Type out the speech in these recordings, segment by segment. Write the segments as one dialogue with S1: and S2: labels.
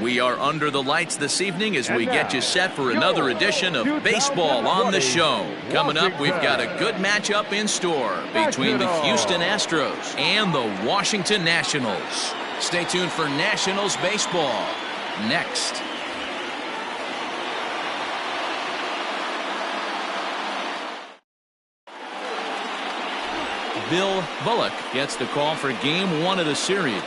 S1: We are under the lights this evening as we get you set for another edition of Baseball on the Show. Coming up, we've got a good matchup in store between the Houston Astros and the Washington Nationals. Stay tuned for Nationals baseball next. Bill Bullock gets the call for Game 1 of the series.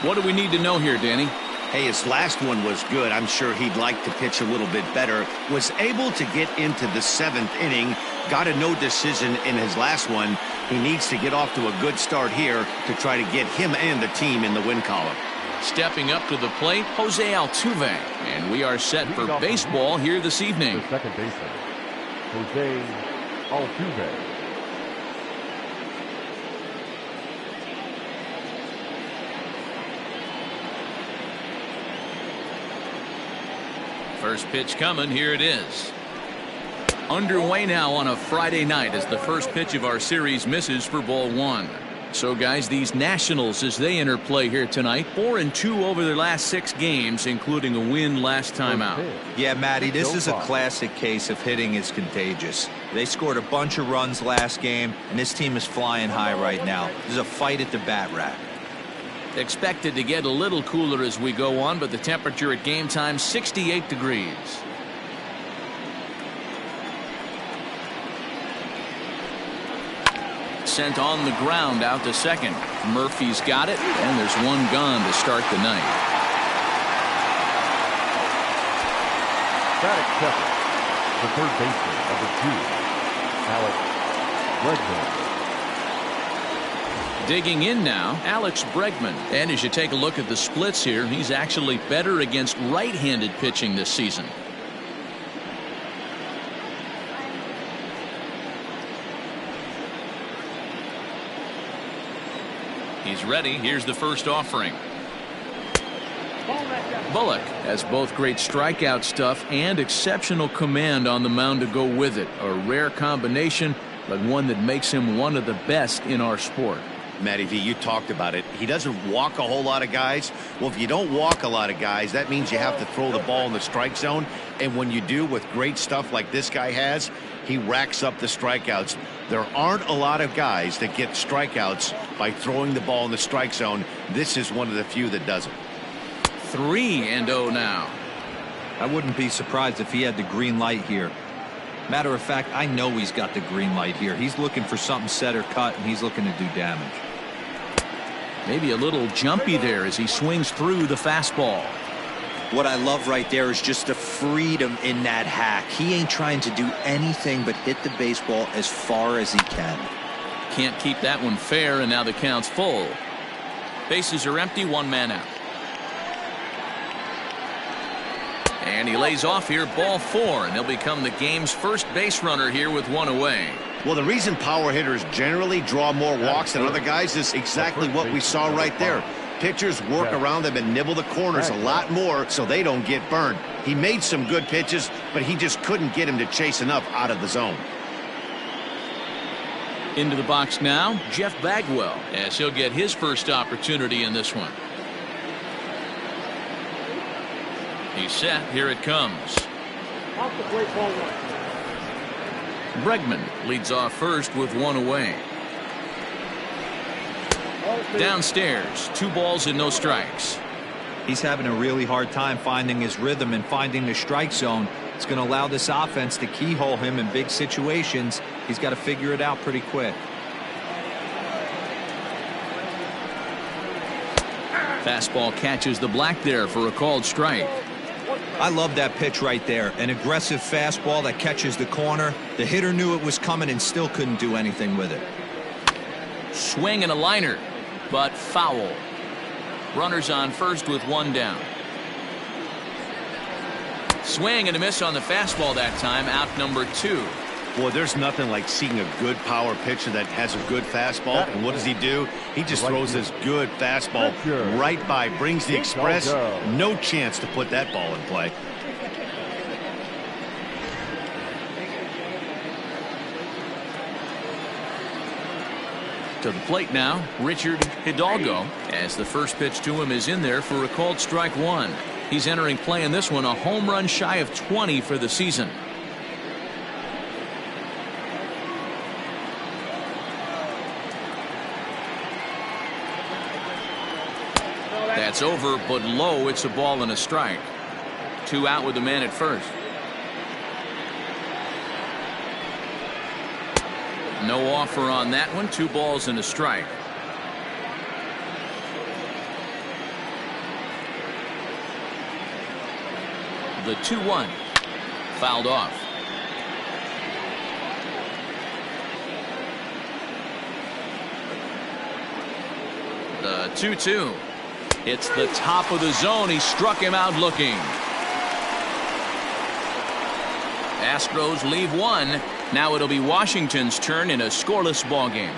S1: What do we need to know here, Danny?
S2: Hey, his last one was good. I'm sure he'd like to pitch a little bit better. Was able to get into the 7th inning. Got a no decision in his last one. He needs to get off to a good start here to try to get him and the team in the win column.
S1: Stepping up to the plate, Jose Altuve. And we are set for baseball here this evening.
S3: The second baseman, Jose Altuve.
S1: First pitch coming. Here it is. Underway now on a Friday night as the first pitch of our series misses for ball 1. So, guys, these Nationals, as they enter play here tonight, 4-2 over their last 6 games, including a win last time out.
S4: Yeah, Matty, this is a classic case of hitting is contagious. They scored a bunch of runs last game, and this team is flying high right now. There's a fight at the bat rack.
S1: Expected to get a little cooler as we go on, but the temperature at game time 68 degrees. Sent on the ground out to second. Murphy's got it, and there's one gone to start the night.
S3: Batting second, the third baseman, number 2, Alex Bregman.
S1: Digging in now, Alex Bregman. And as you take a look at the splits here, he's actually better against right-handed pitching this season. He's ready. Here's the first offering. Bullock has both great strikeout stuff and exceptional command on the mound to go with it. A rare combination, but one that makes him one of the best in our sport.
S2: Matty V, you talked about it. He doesn't walk a whole lot of guys. Well, if you don't walk a lot of guys, that means you have to throw the ball in the strike zone. And when you do, with great stuff like this guy has, he racks up the strikeouts. There aren't a lot of guys that get strikeouts by throwing the ball in the strike zone. This is one of the few that does it.
S1: 3-0 now.
S4: I wouldn't be surprised if he had the green light here. Matter of fact, I know he's got the green light here. He's looking for something set or cut, and he's looking to do damage.
S1: Maybe a little jumpy there as he swings through the fastball.
S4: What I love right there is just the freedom in that hack. He ain't trying to do anything but hit the baseball as far as he can.
S1: Can't keep that one fair, and now the count's full. Bases are empty, one man out. And he lays off here, ball 4, and he'll become the game's first base runner here with one away.
S2: Well, the reason power hitters generally draw more walks than other guys is exactly what we saw right there. Pitchers work around them and nibble the corners a lot more so they don't get burned. He made some good pitches, but he just couldn't get him to chase enough out of the zone.
S1: Into the box now, Jeff Bagwell, as he'll get his first opportunity in this one. He's set. Here it comes.
S3: Off the plate, ball 1.
S1: Bregman leads off first with one away. Downstairs, 2 balls and no strikes.
S4: He's having a really hard time finding his rhythm and finding the strike zone. It's going to allow this offense to keyhole him in big situations. He's got to figure it out pretty quick.
S1: Fastball catches the black there for a called strike.
S4: I love that pitch right there. An aggressive fastball that catches the corner. The hitter knew it was coming and still couldn't do anything with it.
S1: Swing and a liner, but foul. Runners on first with one down. Swing and a miss on the fastball that time, out number 2.
S2: Boy, there's nothing like seeing a good power pitcher that has a good fastball. And what does he do? He just throws this good fastball right by, brings the express. No chance to put that ball in play.
S1: To the plate now, Richard Hidalgo, as the first pitch to him is in there for a called strike 1. He's entering play in this one, a home run shy of 20 for the season. That's over, but low. It's a ball and a strike. 2 out with the man at first. No offer on that one. 2 balls and a strike. The 2-1 fouled off. The 2-2. It's the top of the zone. He struck him out looking. Astros leave 1. Now it'll be Washington's turn in a scoreless ball game.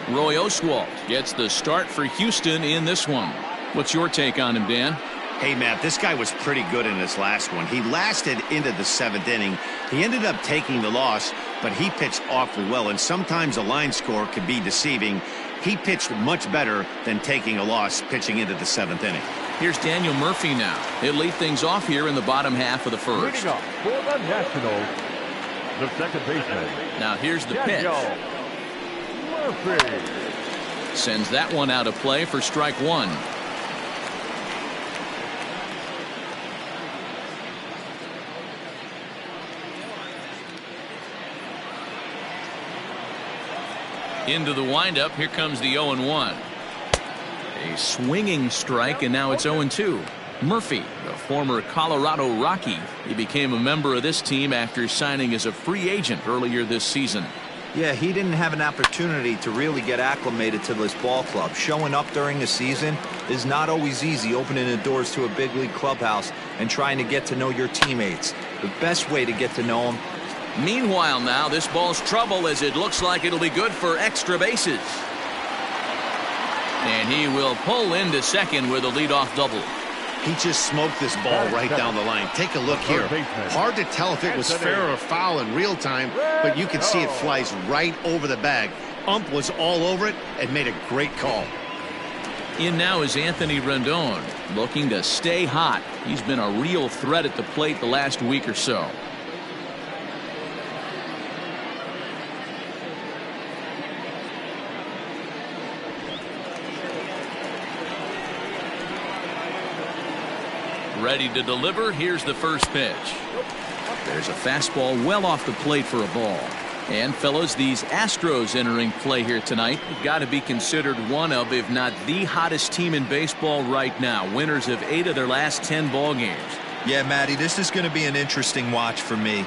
S1: Roy Oswalt gets the start for Houston in this one. What's your take on him, Dan?
S2: Hey, Matt, this guy was pretty good in his last one. He lasted into the 7th inning. He ended up taking the loss, but he pitched awfully well, and sometimes a line score can be deceiving. He pitched much better than taking a loss pitching into the 7th inning.
S1: Here's Daniel Murphy now. He'll lead things off here in the bottom half of the first.
S3: Leading up for the Nationals, the second baseman.
S1: Now here's the pitch.
S3: Murphy
S1: sends that one out of play for strike 1. Into the windup. Here comes the 0-1. A swinging strike, and now it's 0-2. Murphy, the former Colorado Rocky. He became a member of this team after signing as a free agent earlier this season.
S4: Yeah, he didn't have an opportunity to really get acclimated to this ball club. Showing up during the season is not always easy, opening the doors to a big league clubhouse and trying to get to know your teammates. The best way to get to know them.
S1: Meanwhile now, this ball's trouble as it looks like it'll be good for extra bases. And he will pull into second with a leadoff double.
S2: He just smoked this ball right down the line. Take a look here. Hard to tell if it was fair or foul in real time, but you can see it flies right over the bag. Ump was all over it and made a great call.
S1: In now is Anthony Rendon, looking to stay hot. He's been a real threat at the plate the last week or so. Ready to deliver. Here's the first pitch. There's a fastball well off the plate for a ball. And fellas, these Astros entering play here tonight have got to be considered one of, if not the hottest team in baseball right now. Winners of 8 of their last 10 ball games.
S4: Yeah, Matty, this is going to be an interesting watch for me.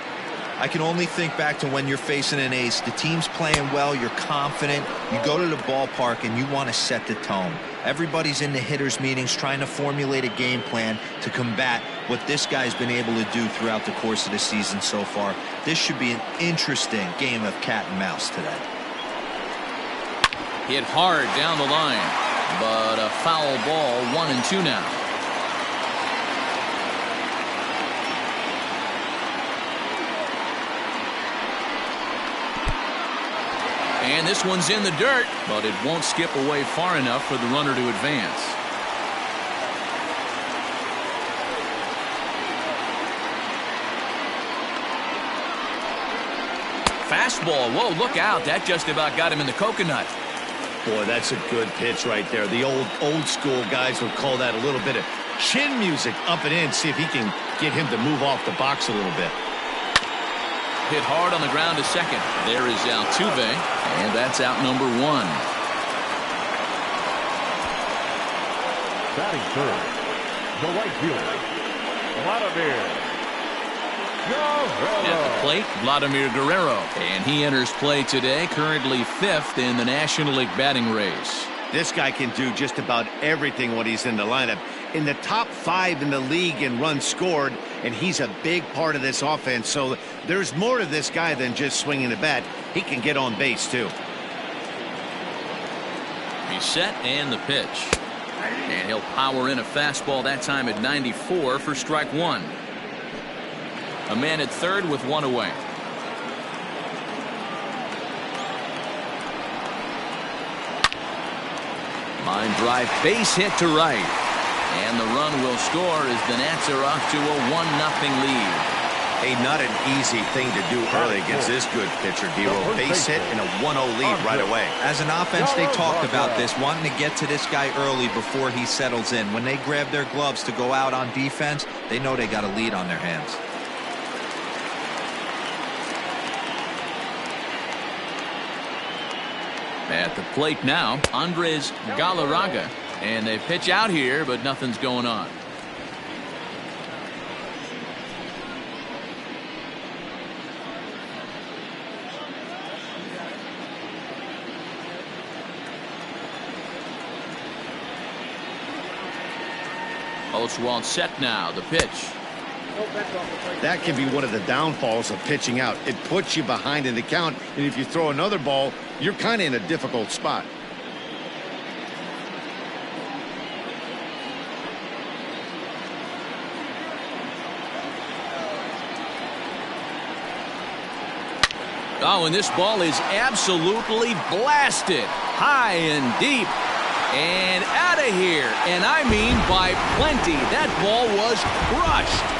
S4: I can only think back to when you're facing an ace. The team's playing well, you're confident, you go to the ballpark and you want to set the tone. Everybody's in the hitters meetings trying to formulate a game plan to combat what this guy's been able to do throughout the course of the season so far. This should be an interesting game of cat and mouse today.
S1: Hit hard down the line, but a foul ball. 1-2 now. And this one's in the dirt, but it won't skip away far enough for the runner to advance. Fastball. Whoa, look out. That just about got him in the coconut.
S2: Boy, that's a good pitch right there. The old school guys would call that a little bit of chin music up and in. See if he can get him to move off the box a little bit.
S1: Hit hard on the ground to second. There is Altuve, and that's out number 1.
S3: Batting third, the right fielder, Vladimir Guerrero.
S1: At the plate, Vladimir Guerrero, and he enters play today, currently 5th in the National League batting race.
S2: This guy can do just about everything when he's in the lineup. In the top 5 in the league in runs scored, and he's a big part of this offense. So there's more to this guy than just swinging the bat. He can get on base too.
S1: He's set, and the pitch. And he'll power in a fastball that time at 94 for strike 1. A man at third with 1 away. Line drive, base hit to right. And the run will score as the Nats are off to a 1-0 lead.
S2: Hey, not an easy thing to do early against this good pitcher, D-Roll. Base hit and a 1-0 lead right away.
S4: As an offense, they talked about this, wanting to get to this guy early before he settles in. When they grab their gloves to go out on defense, they know they got a lead on their hands.
S1: At the plate now, Andres Galarraga. And they pitch out here, but nothing's going on. Oswalt set now. The pitch.
S2: That can be one of the downfalls of pitching out. It puts you behind in the count, and if you throw another ball, you're kind of in a difficult spot.
S1: Oh, and this ball is absolutely blasted. High and deep. And out of here. And I mean by plenty. That ball was crushed.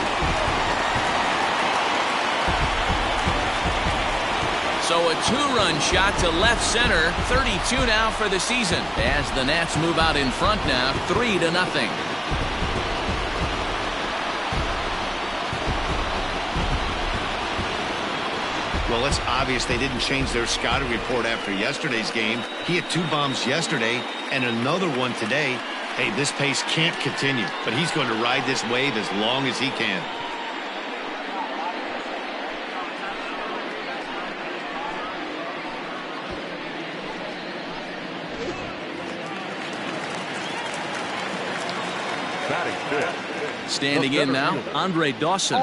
S1: So a two-run shot to left center. 32 now for the season. As the Nats move out in front now, 3-0.
S2: Well, it's obvious they didn't change their scouting report after yesterday's game. He had 2 bombs yesterday and another one today. Hey, this pace can't continue, but he's going to ride this wave as long as he can.
S1: Standing in now, Andre Dawson.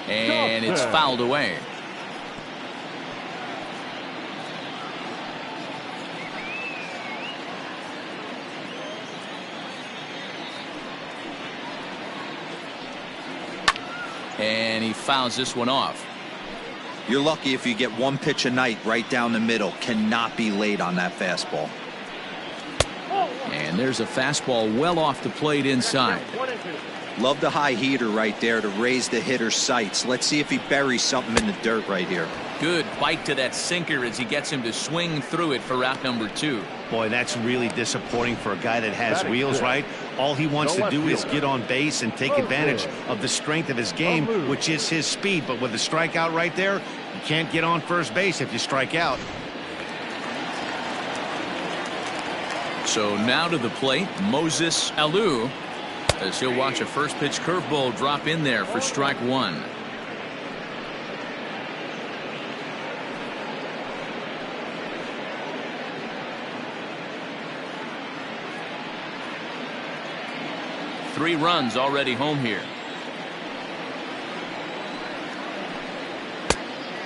S1: And it's fouled away. And he fouls this one off.
S4: You're lucky if you get one pitch a night right down the middle. Cannot be late on that fastball.
S1: And there's a fastball well off the plate inside.
S4: Love the high heater right there to raise the hitter's sights. Let's see if he buries something in the dirt right here.
S1: Good bite to that sinker as he gets him to swing through it for route number 2.
S2: Boy, that's really disappointing for a guy that has wheels, right? All he wants to do is get on base and take advantage of the strength of his game, which is his speed. But with a strikeout right there, you can't get on first base if you strike out.
S1: So now to the plate, Moses Alou, as he'll watch a first pitch curveball drop in there for strike 1. Three runs already home here.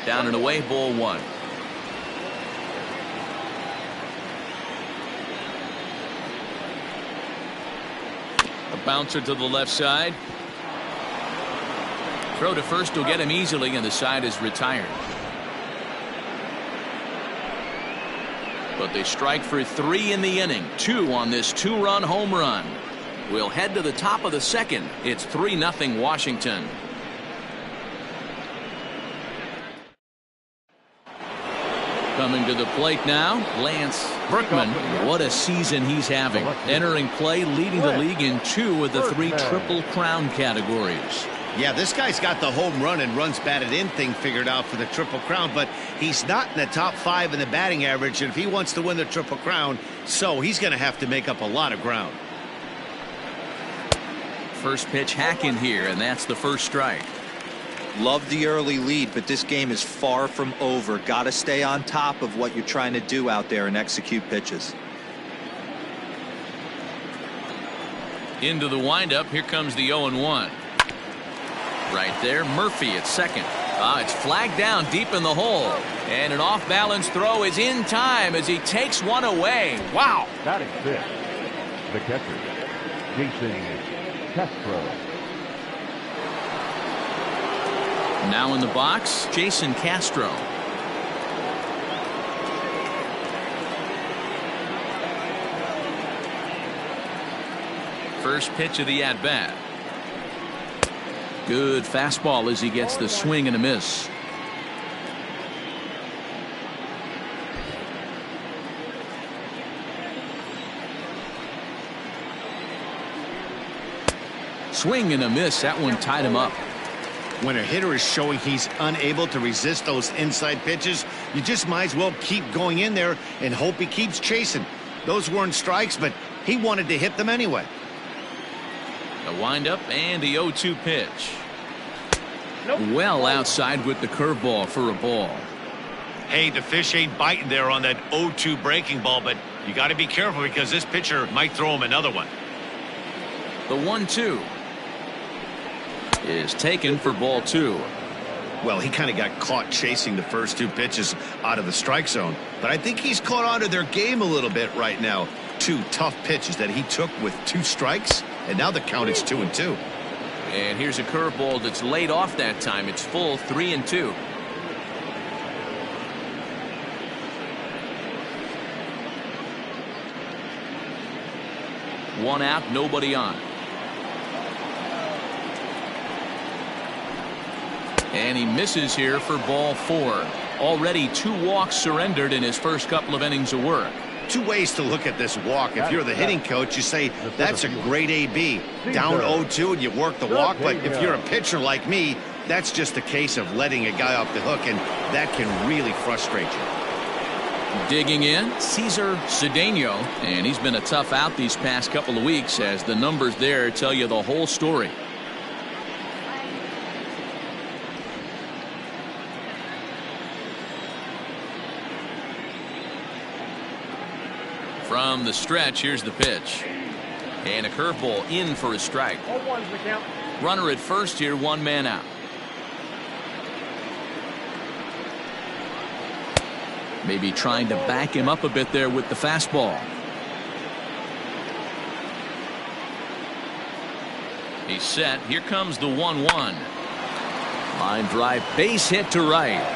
S1: Down and away, ball 1. A bouncer to the left side. Throw to first will get him easily, and the side is retired. But they strike for 3 in the inning. 2 on this 2-run home run. We'll head to the top of the second. It's 3-0 Washington. Coming to the plate now, Lance Berkman. What a season he's having. Entering play, leading the league in 2 of the 3 Triple Crown categories.
S2: Yeah, this guy's got the home run and runs batted in thing figured out for the Triple Crown, but he's not in the top 5 in the batting average, and if he wants to win the Triple Crown, so he's going to have to make up a lot of ground.
S1: First pitch hack in here, and that's the first strike.
S4: Love the early lead, but this game is far from over. Got to stay on top of what you're trying to do out there and execute pitches.
S1: Into the windup. Here comes the 0-1. Right there, Murphy at second. It's flagged down deep in the hole. And an off-balance throw is in time as he takes one away. Wow.
S3: Batting fifth, the catcher, Jason Castro.
S1: Now in the box, Jason Castro. First pitch of the at-bat. Good fastball as he gets the swing and a miss. Swing and a miss. That one tied him up.
S2: When a hitter is showing he's unable to resist those inside pitches, you just might as well keep going in there and hope he keeps chasing. Those weren't strikes, but he wanted to hit them anyway.
S1: A windup and the 0-2 pitch. Well outside with the curveball for a ball.
S2: Hey, the fish ain't biting there on that 0-2 breaking ball, but you got to be careful because this pitcher might throw him another one.
S1: The 1-2 is taken for ball 2.
S2: Well, he kind of got caught chasing the first 2 pitches out of the strike zone, but I think he's caught on to their game a little bit right now. 2 tough pitches that he took with 2 strikes, and now the count is 2-2.
S1: And here's a curveball that's laid off that time. It's full 3-2. One out, nobody on. And he misses here for ball 4. Already 2 walks surrendered in his first couple of innings of work.
S2: 2 ways to look at this walk. If you're the hitting coach, you say that's a great AB. Down 0-2 and you work the walk. But if you're a pitcher like me, that's just a case of letting a guy off the hook, and that can really frustrate you.
S1: Digging in, Cesar Cedeno, and he's been a tough out these past couple of weeks as the numbers there tell you the whole story. From the stretch, here's the pitch. And a curveball in for a strike. Runner at first here, 1 man out. Maybe trying to back him up a bit there with the fastball. He's set. Here comes the 1-1. Line drive, base hit to right.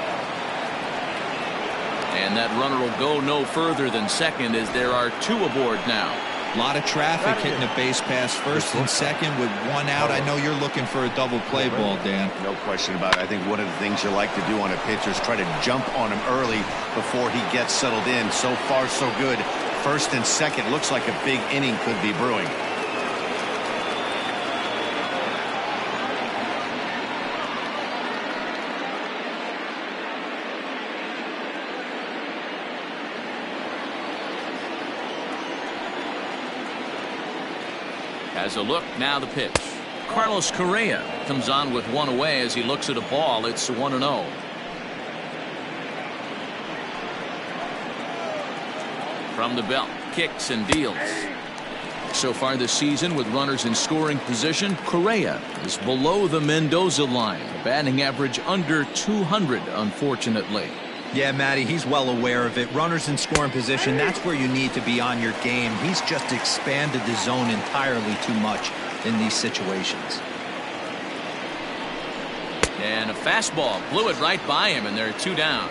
S1: And that runner will go no further than second as there are 2 aboard now.
S4: A lot of traffic hitting a base pass first and second with 1 out. I know you're looking for a double play ball, Dan.
S2: No question about it. I think one of the things you like to do on a pitcher is try to jump on him early before he gets settled in. So far, so good. First and second looks like a big inning could be brewing.
S1: As a look, now the pitch. Carlos Correa comes on with 1 away as he looks at a ball. It's 1-0. From the belt, kicks and deals. So far this season with runners in scoring position, Correa is below the Mendoza line. A batting average under 200, unfortunately.
S4: Yeah, Matty, he's well aware of it. Runners in scoring position, that's where you need to be on your game. He's just expanded the zone entirely too much in these situations.
S1: And a fastball blew it right by him, and there are 2 down.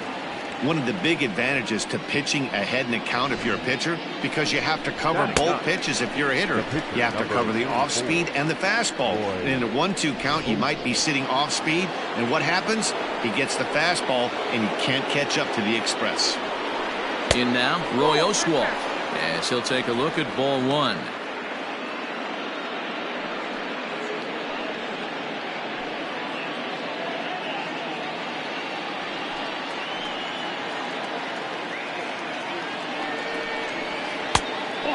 S2: One of the big advantages to pitching ahead in the count if you're a pitcher, because you have to cover both pitches if you're a hitter. You have to cover the off speed and the fastball. And in a 1-2 count, you might be sitting off speed, and what happens? He gets the fastball, and he can't catch up to the express.
S1: In now, Roy Oswalt, as he'll take a look at ball 1.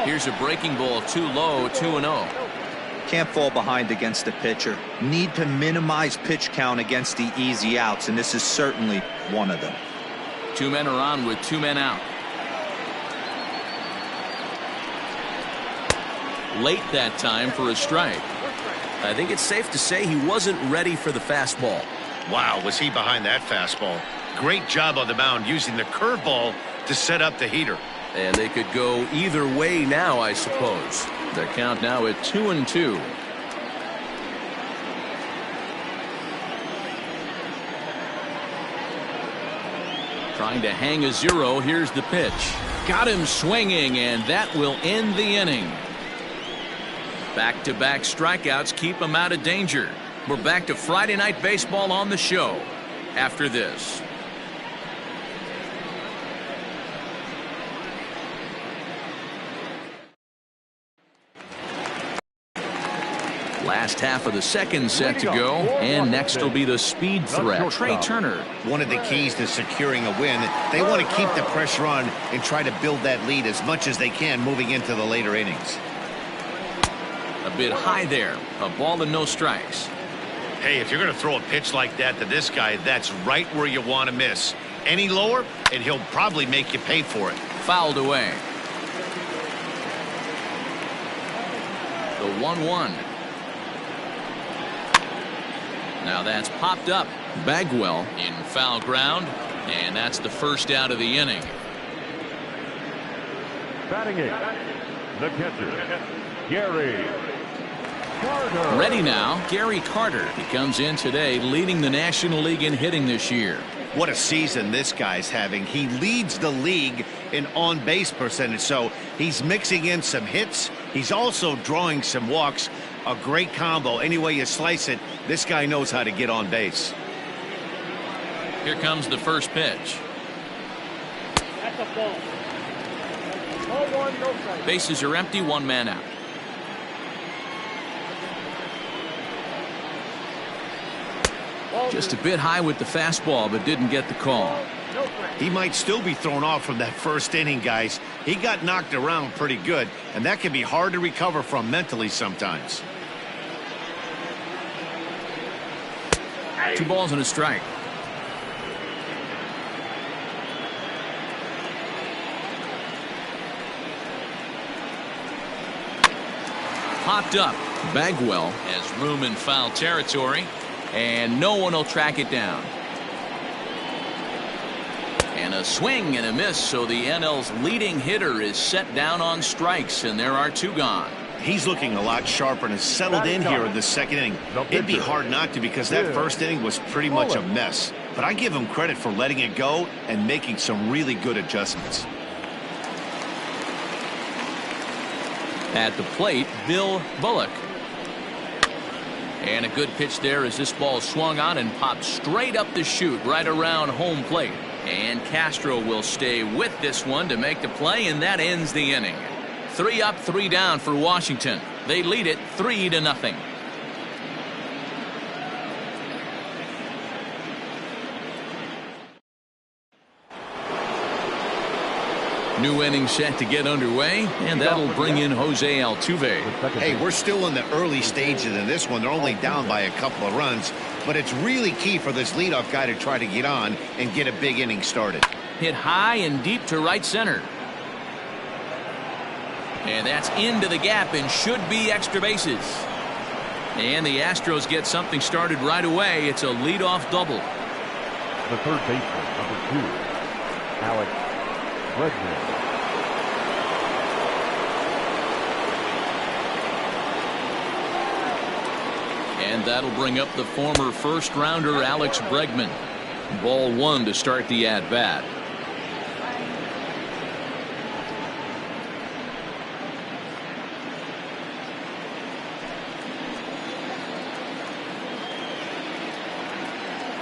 S1: Here's a breaking ball, too low, 2-0.
S4: Can't fall behind against the pitcher. Need to minimize pitch count against the easy outs, and this is certainly one of them.
S1: 2 men are on with 2 men out. Late that time for a strike. I think it's safe to say he wasn't ready for the fastball.
S2: Wow, was he behind that fastball. Great job on the mound using the curveball to set up the heater.
S1: And they could go either way now, I suppose. The count now at 2-2. Trying to hang a 0. Here's the pitch. Got him swinging, and that will end the inning. Back-to-back strikeouts keep him out of danger. We're back to Friday Night Baseball on the show after this. Last half of the second set to go, and next will be the speed threat, Trey Turner.
S2: One of the keys to securing a win, they want to keep the pressure on and try to build that lead as much as they can moving into the later innings.
S1: A bit high there, a ball and no strikes.
S2: Hey, if you're going to throw a pitch like that to this guy, that's right where you want to miss. Any lower, and he'll probably make you pay for it.
S1: Fouled away. The 1-1. Now that's popped up. Bagwell in foul ground, and that's the first out of the inning.
S3: Batting it, the catcher, Gary Carter.
S1: Ready now, Gary Carter. He comes in today leading the National League in hitting this year.
S2: What a season this guy's having. He leads the league in on-base percentage, so he's mixing in some hits. He's also drawing some walks. A great combo. Any way you slice it, this guy knows how to get on base.
S1: Here comes the first pitch.
S5: That's a ball. No one, no strike.
S1: Bases are empty, one man out. Just a bit high with the fastball, but didn't get the call.
S2: He might still be thrown off from that first inning, guys. He got knocked around pretty good, and that can be hard to recover from mentally sometimes.
S1: 2 balls and a strike. Popped up. Bagwell has room in foul territory, and no one will track it down. And a swing and a miss, so the NL's leading hitter is set down on strikes, and there are 2 gone.
S2: He's looking a lot sharper and has settled in here in the second inning. It'd be hard not to, because that first inning was pretty much a mess. But I give him credit for letting it go and making some really good adjustments.
S1: At the plate, Bill Bullock. And a good pitch there as this ball swung on and popped straight up the chute right around home plate. And Castro will stay with this one to make the play, and that ends the inning. 3 up, 3 down for Washington. They lead it 3-0. New inning set to get underway, and that'll bring in Jose Altuve.
S2: Hey, we're still in the early stages of this one. They're only down by a couple of runs, but it's really key for this leadoff guy to try to get on and get a big inning started.
S1: Hit high and deep to right center. And that's into the gap and should be extra bases. And the Astros get something started right away. It's a leadoff double.
S3: The third baseman, number 2, Alex Bregman.
S1: And that'll bring up the former first-rounder Alex Bregman. Ball 1 to start the at-bat.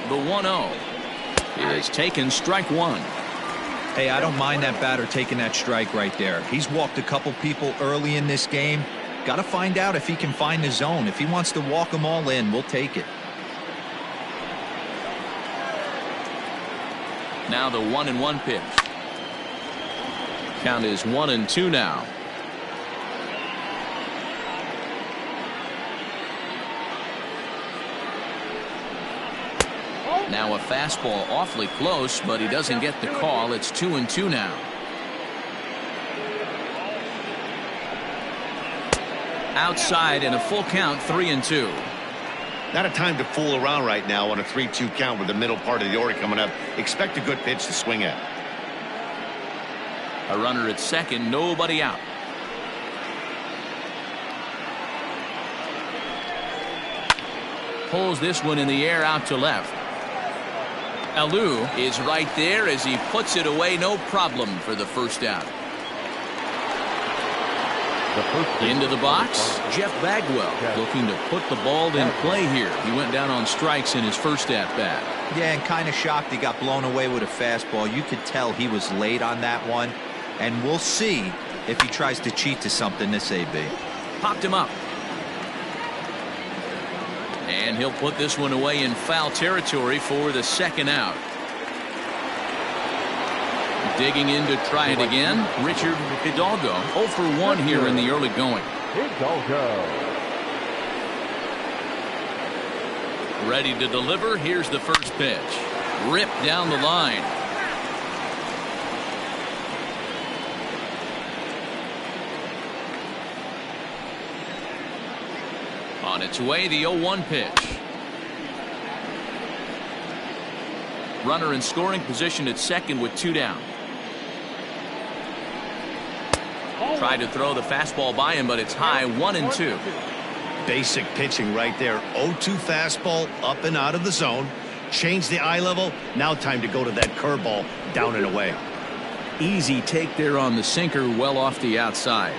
S1: The 1-0 is taken, strike 1.
S4: Hey, I don't mind that batter taking that strike right there. He's walked a couple people early in this game. Got to find out if he can find the zone. If he wants to walk them all in, we'll take it.
S1: Now the 1-1 pitch. Count is 1-2 now. Now a fastball awfully close, but he doesn't get the call. It's 2-2 now. Outside in a full count, 3-2.
S2: Not a time to fool around right now on a 3-2 count with the middle part of the order coming up. Expect a good pitch to swing at.
S1: A runner at second, nobody out. Pulls this one in the air out to left. Alou is right there as he puts it away, no problem for the first out. Into the box, Jeff Bagwell looking to put the ball in play here. He went down on strikes in his first at-bat.
S4: Yeah, and kind of shocked he got blown away with a fastball. You could tell he was late on that one. And we'll see if he tries to cheat to something this AB.
S1: Popped him up. And he'll put this one away in foul territory for the second out. Digging in to try it again, Richard Hidalgo. 0 for 1 here in the early going.
S3: Hidalgo.
S1: Ready to deliver. Here's the first pitch. Ripped down the line. On its way, the 0-1 pitch. Runner in scoring position at second with 2 down. Tried to throw the fastball by him, but it's high, 1-2.
S2: Basic pitching right there. 0-2 fastball up and out of the zone. Change the eye level. Now time to go to that curveball down and away.
S1: Easy take there on the sinker, well off the outside.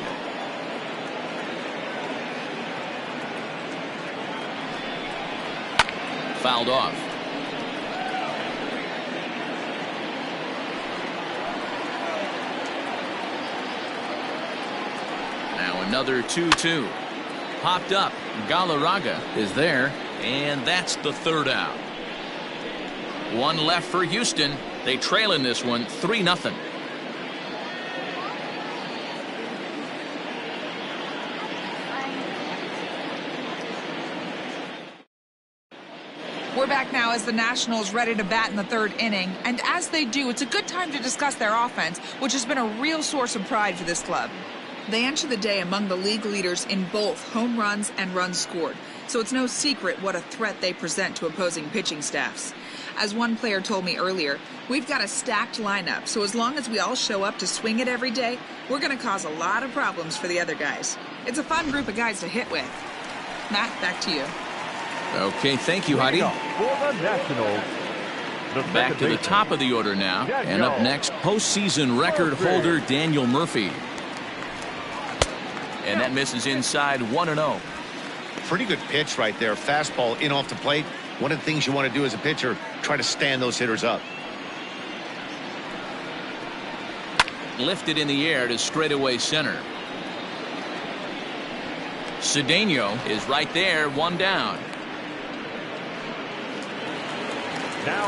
S1: Fouled off. Now another 2-2. Popped up. Galarraga is there, and that's the third out. One left for Houston. They trail in this one 3-0.
S6: We're back now as the Nationals ready to bat in the third inning, and as they do, it's a good time to discuss their offense, which has been a real source of pride for this club. They enter the day among the league leaders in both home runs and runs scored, so it's no secret what a threat they present to opposing pitching staffs. As one player told me earlier, we've got a stacked lineup, so as long as we all show up to swing it every day, we're going to cause a lot of problems for the other guys. It's a fun group of guys to hit with. Matt, back to you.
S1: Okay, thank you, Heidi.
S3: For the Nationals,
S1: Back to the top of the order now. And up next, postseason record holder Daniel Murphy. And that misses inside, 1-0.
S2: Pretty good pitch right there. Fastball in off the plate. One of the things you want to do as a pitcher, try to stand those hitters up.
S1: Lifted in the air to straightaway center. Cedeno is right there, 1 down.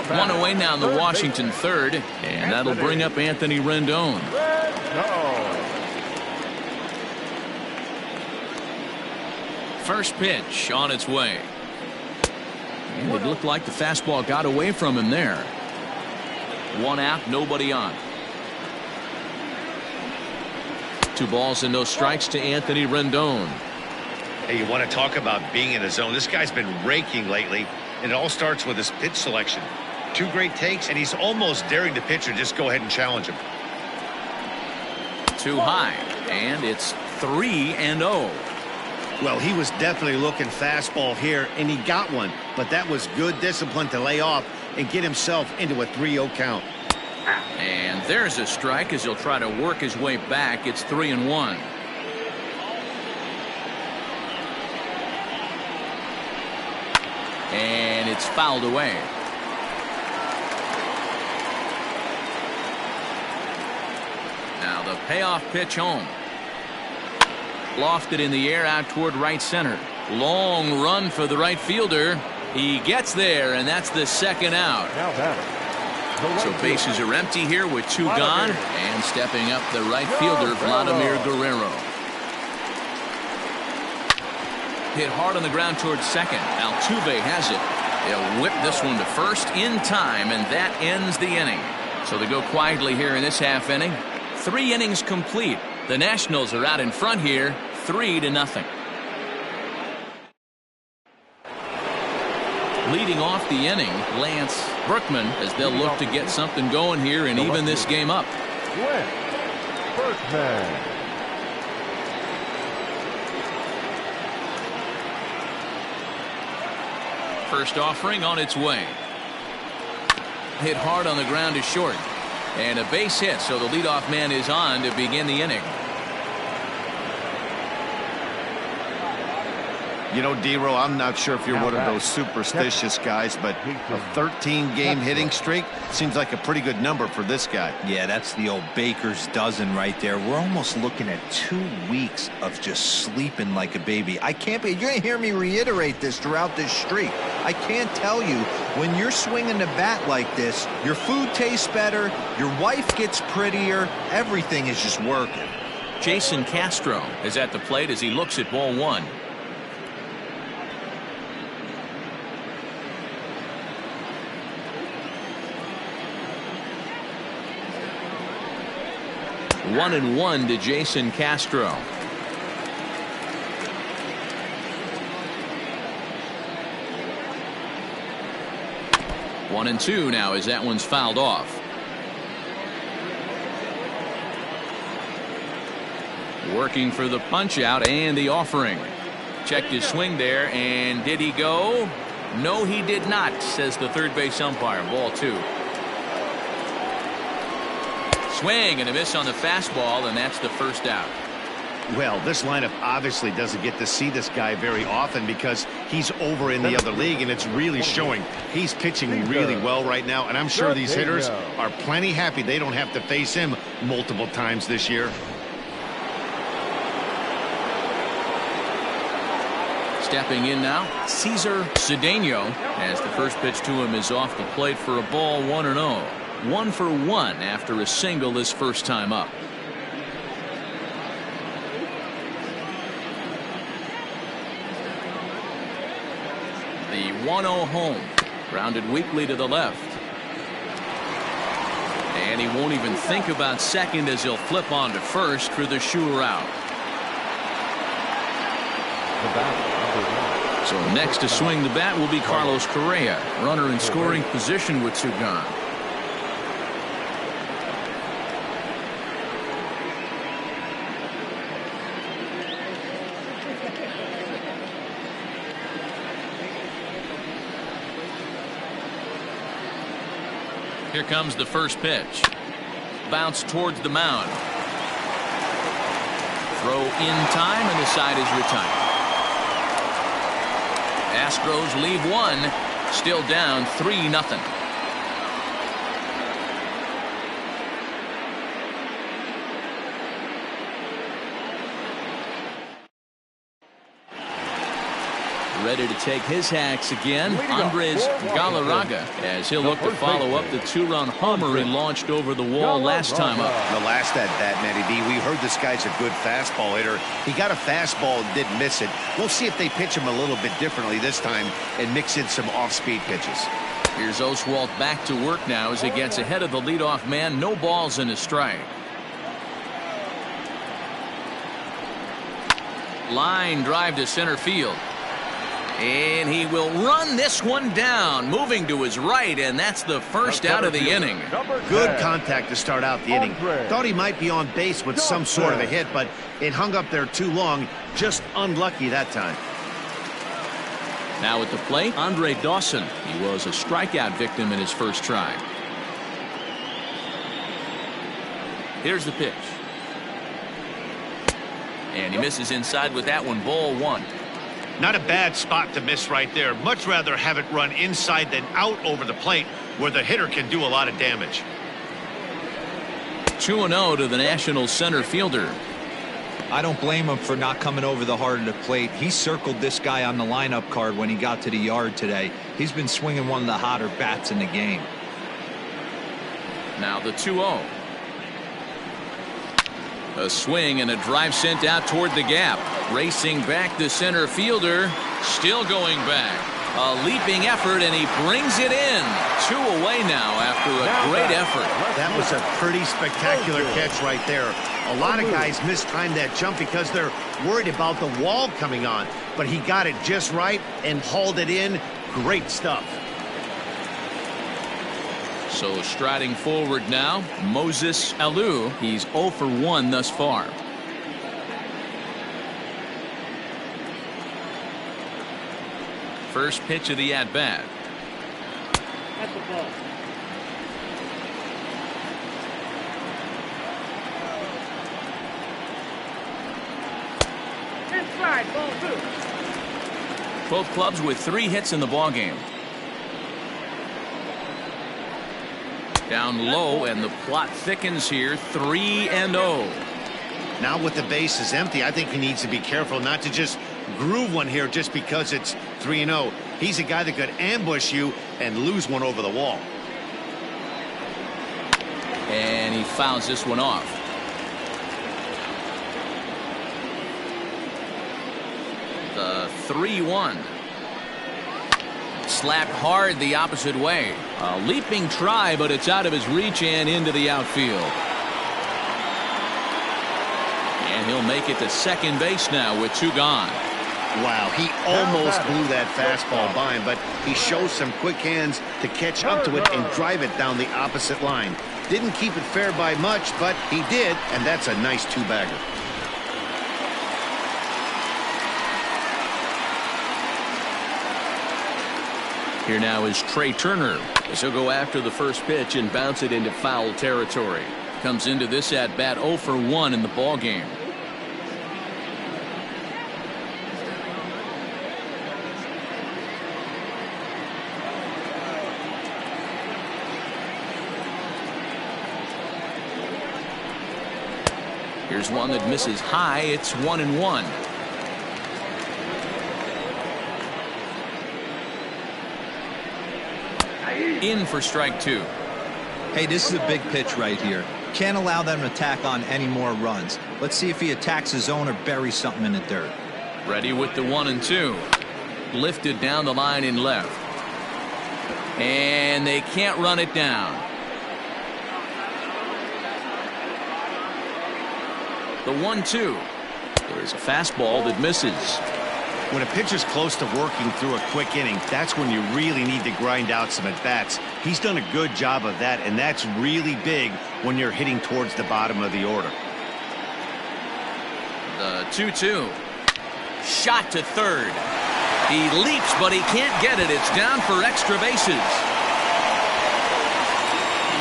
S1: One away now in the Washington third, and that'll bring up Anthony Rendon. First pitch on its way. And it looked like the fastball got away from him there. 1 out, nobody on. 2 balls and no strikes to Anthony Rendon.
S2: Hey, you want to talk about being in the zone? This guy's been raking lately, and it all starts with his pitch selection. 2 great takes, and he's almost daring the pitcher just go ahead and challenge him.
S1: Too high, and it's 3-0.
S2: Well, he was definitely looking fastball here, and he got one. But that was good discipline to lay off and get himself into a 3-0 count.
S1: And there's a strike as he'll try to work his way back. It's 3-1. And it's fouled away. Now the payoff pitch home. Lofted in the air out toward right center. Long run for the right fielder. He gets there, and that's the second out. So bases are empty here with 2 gone, and stepping up the right fielder, Vladimir Guerrero. Hit hard on the ground towards second. Altuve has it. They'll whip this one to first in time, and that ends the inning. So they go quietly here in this half inning. 3 innings complete. The Nationals are out in front here, 3-0. Leading off the inning, Lance Berkman, as they'll look to get something going here and even this game up.
S3: Berkman.
S1: First offering on its way. Hit hard on the ground to short. And a base hit, so the leadoff man is on to begin the inning.
S2: You know, D-Row, I'm not sure if you're one of those superstitious guys, but a 13-game hitting streak seems like a pretty good number for this guy.
S4: Yeah, that's the old baker's dozen right there. We're almost looking at 2 weeks of just sleeping like a baby. I can't be. You're going to hear me reiterate this throughout this streak. I can't tell you, when you're swinging the bat like this, your food tastes better, your wife gets prettier, everything is just working.
S1: Jason Castro is at the plate as he looks at ball 1. One and one to Jason Castro. One and two now as that one's fouled off. Working for the punch out and the offering. Checked his swing there, and did he go? No, he did not, says the third base umpire. Ball 2. Swing and a miss on the fastball, and that's the first out.
S2: Well, this lineup obviously doesn't get to see this guy very often because he's over in the other league, and it's really showing. He's pitching really well right now, and I'm sure these hitters are plenty happy they don't have to face him multiple times this year.
S1: Stepping in now, Cesar Cedeno, as the first pitch to him is off the plate for a ball 1-0. 1 for 1 after a single his first time up. The 1-0 home, grounded weakly to the left. And he won't even think about second as he'll flip on to first for the sure out. So next to swing the bat will be Carlos Correa, runner in scoring position with two gone. Here comes the first pitch. Bounce towards the mound. Throw in time, and the side is retired. Astros leave one. Still down 3-0. Ready to take his hacks again, Andres Galarraga, as he'll look to follow up the 2-run homer he launched over the wall last time up.
S2: The last at bat, Matty B, we heard this guy's a good fastball hitter. He got a fastball and didn't miss it. We'll see if they pitch him a little bit differently this time and mix in some off-speed pitches.
S1: Here's Oswalt back to work now as he gets ahead of the leadoff man. No balls and a strike. Line drive to center field. And he will run this one down, moving to his right, and that's the first out of the inning.
S2: Good contact to start out the inning. Thought he might be on base with some sort of a hit, but it hung up there too long. Just unlucky that time.
S1: Now at the plate, Andre Dawson. He was a strikeout victim in his first try. Here's the pitch. And he misses inside with that one, ball 1.
S2: Not a bad spot to miss right there. Much rather have it run inside than out over the plate where the hitter can do a lot of damage.
S1: 2-0 to the Nationals center fielder.
S4: I don't blame him for not coming over the heart of the plate. He circled this guy on the lineup card when he got to the yard today. He's been swinging one of the hotter bats in the game.
S1: Now the 2-0. A swing and a drive sent out toward the gap. Racing back the center fielder. Still going back. A leaping effort, and he brings it in. 2 away now after a great effort.
S2: That was a pretty spectacular catch right there. A lot of guys mistime that jump because they're worried about the wall coming on. But he got it just right and hauled it in. Great stuff.
S1: So striding forward now, Moses Alou. He's 0 for 1 thus far. First pitch of the at-bat.
S5: That's the ball. Inside, ball 2.
S1: Both clubs with 3 hits in the ballgame. Down low, and the plot thickens here. 3-0.
S2: Now with the bases empty, I think he needs to be careful not to just groove one here just because it's 3-0. He's a guy that could ambush you and lose one over the wall.
S1: And he fouls this one off. The 3-1. Slapped hard the opposite way. A leaping try, but it's out of his reach and into the outfield. And he'll make it to second base now with 2 gone.
S2: Wow, he almost blew that fastball by him, but he shows some quick hands to catch up to it and drive it down the opposite line. Didn't keep it fair by much, but he did, and that's a nice 2-bagger.
S1: Here now is Trey Turner, as he'll go after the first pitch and bounce it into foul territory. Comes into this at bat 0 for 1 in the ball game. Here's one that misses high. It's 1-1. In for strike 2.
S4: Hey, this is a big pitch right here. Can't allow them to tack on any more runs. Let's see if he attacks his zone or buries something in the dirt.
S1: Ready with the 1-2. Lifted down the line in left. And they can't run it down. The 1-2. There's a fastball that misses.
S2: When a pitcher's close to working through a quick inning, that's when you really need to grind out some at-bats. He's done a good job of that, and that's really big when you're hitting towards the bottom of the order.
S1: The 2-2. Shot to third. He leaps, but he can't get it. It's down for extra bases.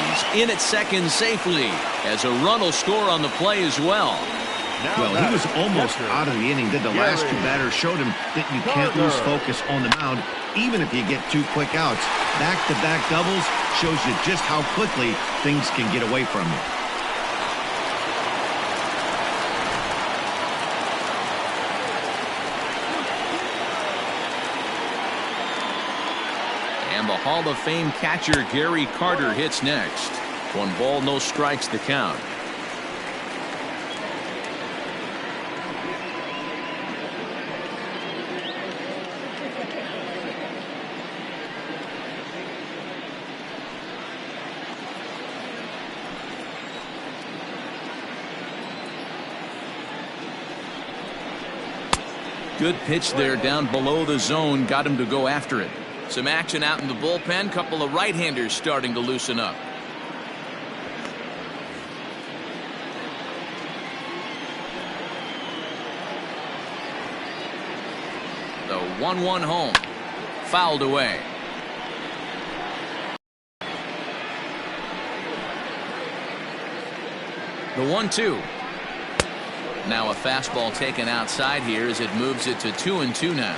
S1: He's in at second safely, as a run will score on the play as well.
S2: Well, he was almost out of the inning. Did the last 2 batters showed him that you can't lose focus on the mound, even if you get 2 quick outs. Back-to-back doubles shows you just how quickly things can get away from you.
S1: And the Hall of Fame catcher Gary Carter hits next. 1 ball, no strikes the count. Good pitch there down below the zone. Got him to go after it. Some action out in the bullpen. Couple of right-handers starting to loosen up. The 1-1 home. Fouled away. The 1-2. Now a fastball taken outside here as it moves it to 2-2 now.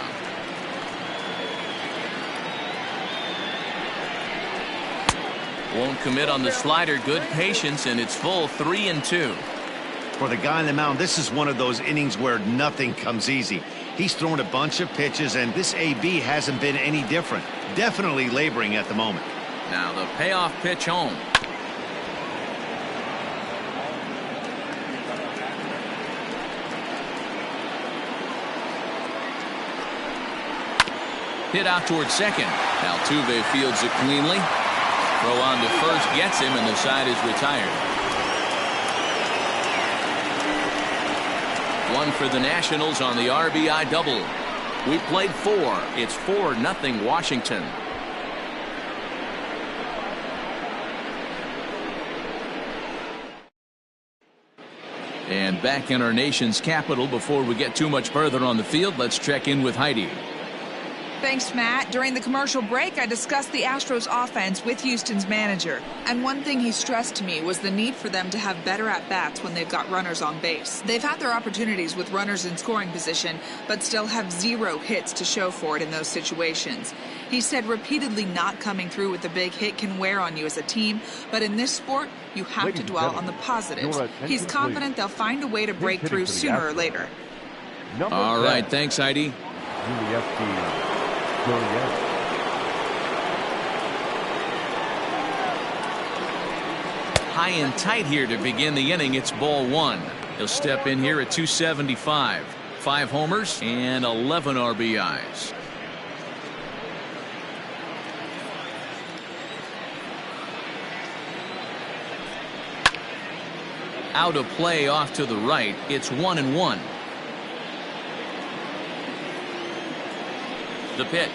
S1: Won't commit on the slider. Good patience, and it's full 3-2.
S2: For the guy on the mound, this is one of those innings where nothing comes easy. He's thrown a bunch of pitches, and this AB hasn't been any different. Definitely laboring at the moment.
S1: Now the payoff pitch home. Hit out towards second. Altuve fields it cleanly. Throw on to first gets him, and the side is retired. 1 for the Nationals on the RBI double. We played 4. It's 4-0 Washington. And back in our nation's capital, before we get too much further on the field, let's check in with Heidi.
S6: Thanks, Matt. During the commercial break, I discussed the Astros offense with Houston's manager. And one thing he stressed to me was the need for them to have better at-bats when they've got runners on base. They've had their opportunities with runners in scoring position, but still have 0 hits to show for it in those situations. He said repeatedly not coming through with a big hit can wear on you as a team, but in this sport, you have to dwell on the positives. He's confident they'll find a way to break through sooner or later.
S1: All right, thanks, Heidi. High and tight here to begin the inning. It's ball 1. He'll step in here at 275. 5 homers and 11 RBIs. Out of play off to the right. It's 1-1. The pitch.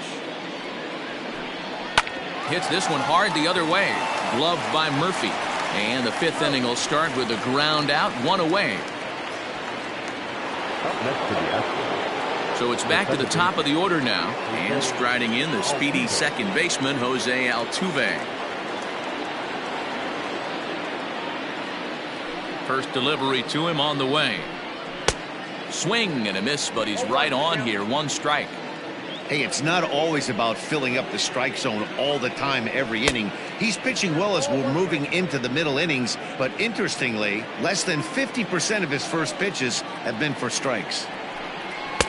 S1: Hits this one hard the other way. Gloved by Murphy. And the 5th inning will start with a ground out, 1 away. So it's back to the top of the order now. And striding in the speedy second baseman, Jose Altuve. First delivery to him on the way. Swing and a miss, but he's right on here. 1 strike.
S2: Hey, it's not always about filling up the strike zone all the time every inning. He's pitching well as we're moving into the middle innings, but interestingly, less than 50% of his first pitches have been for strikes.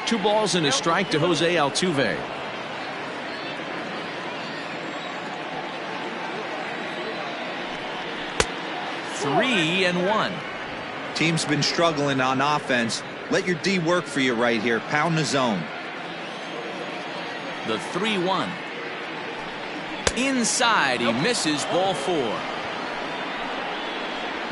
S1: 2 balls and a strike to Jose Altuve. Three and 1.
S4: Team's been struggling on offense. Let your D work for you right here. Pound the zone.
S1: The 3-1. Inside, he misses, ball 4.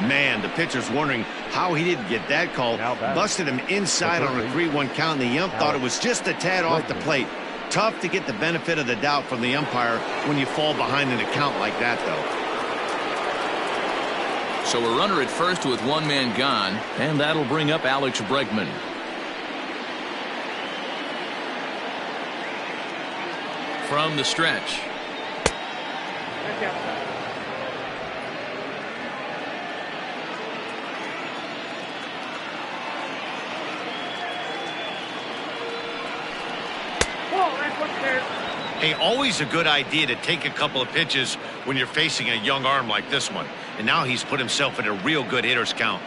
S2: Man, the pitcher's wondering how he didn't get that call. Busted him inside on a 3-1 count, and the ump thought it was just a tad off the plate. Tough to get the benefit of the doubt from the umpire when you fall behind in a count like that, though.
S1: So a runner at first with 1 man gone, and that'll bring up Alex Bregman. From the stretch.
S2: Hey, always a good idea to take a couple of pitches when you're facing a young arm like this one. And now he's put himself in a real good hitter's count.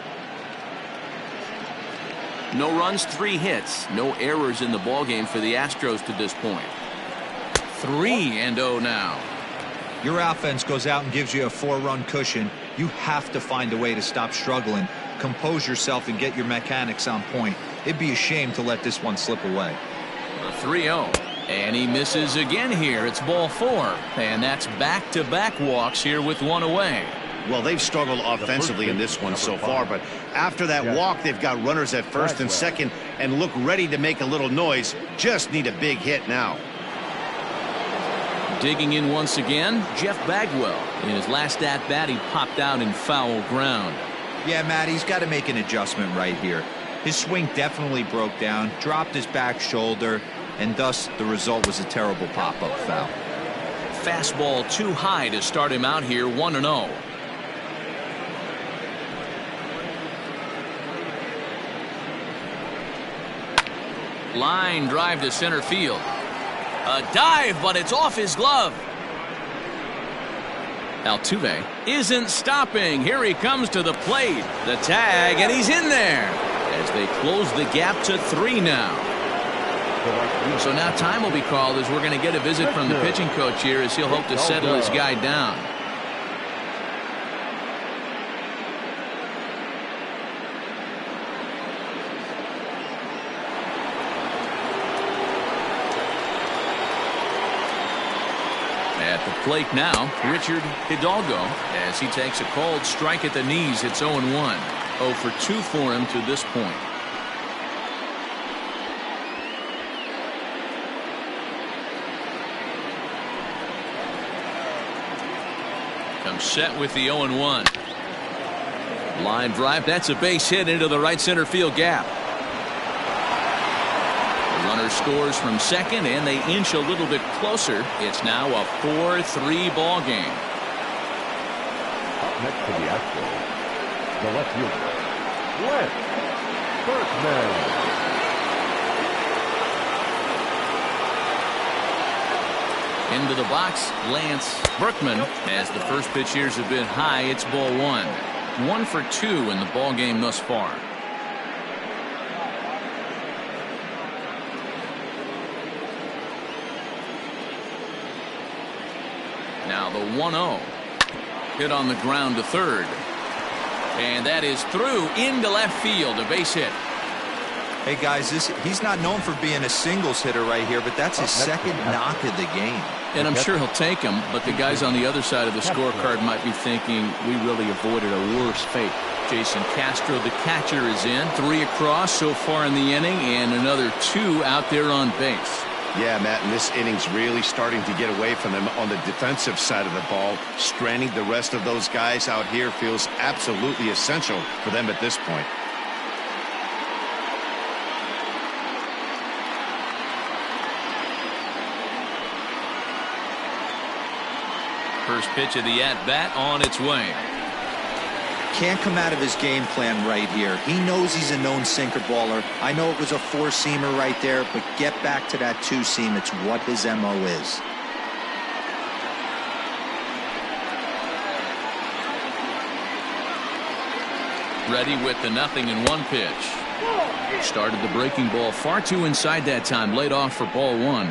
S1: No runs, 3 hits. No errors in the ballgame for the Astros to this point. 3-0 now.
S4: Your offense goes out and gives you a 4-run cushion. You have to find a way to stop struggling, compose yourself, and get your mechanics on point. It'd be a shame to let this one slip away.
S1: The 3-0. And he misses again here. It's ball 4. And that's back-to-back walks here with 1 away.
S2: Well, they've struggled offensively in this one so far, but after that walk, they've got runners at first and second and look ready to make a little noise. Just need a big hit now.
S1: Digging in once again, Jeff Bagwell. In his last at-bat, he popped out in foul ground.
S4: Yeah, Matt, he's got to make an adjustment right here. His swing definitely broke down, dropped his back shoulder, and thus the result was a terrible pop-up foul.
S1: Fastball too high to start him out here, 1-0. Line drive to center field. A dive, but it's off his glove. Altuve isn't stopping. Here he comes to the plate. The tag, and he's in there as they close the gap to 3 now. So now time will be called as we're going to get a visit from the pitching coach here as he'll hope to settle his guy down. At the plate now, Richard Hidalgo, as he takes a called strike at the knees. It's 0-1. 0 for 2 for him to this point. Comes set with the 0-1. Line drive. That's a base hit into the right center field gap. Runner scores from second, and they inch a little bit closer. It's now a 4-3 ball game.
S3: Up next to the Astros, the left fielder, Lance Berkman.
S1: Into the box, Lance Berkman. As the first pitch here is a bit high, it's ball one. 1 for 2 in the ball game thus far. Now the 1-0. Hit on the ground to third. And that is through into left field, a base hit.
S4: Hey guys, he's not known for being a singles hitter right here, but that's his second knock of the game.
S1: And I'm sure he'll take him, but the guys on the other side of the scorecard might be thinking we really avoided a worse fate. Jason Castro, the catcher, is in. 3 across so far in the inning, and another 2 out there on base.
S2: Yeah, Matt, and this inning's really starting to get away from them on the defensive side of the ball. Stranding the rest of those guys out here feels absolutely essential for them at this point.
S1: First pitch of the at-bat on its way.
S4: Can't come out of his game plan right here. He knows he's a known sinker baller. I know it was a 4-seamer right there, but get back to that 2-seam. It's what his MO is.
S1: Ready with the 0-1 pitch. Started the breaking ball far too inside that time. Laid off for ball 1.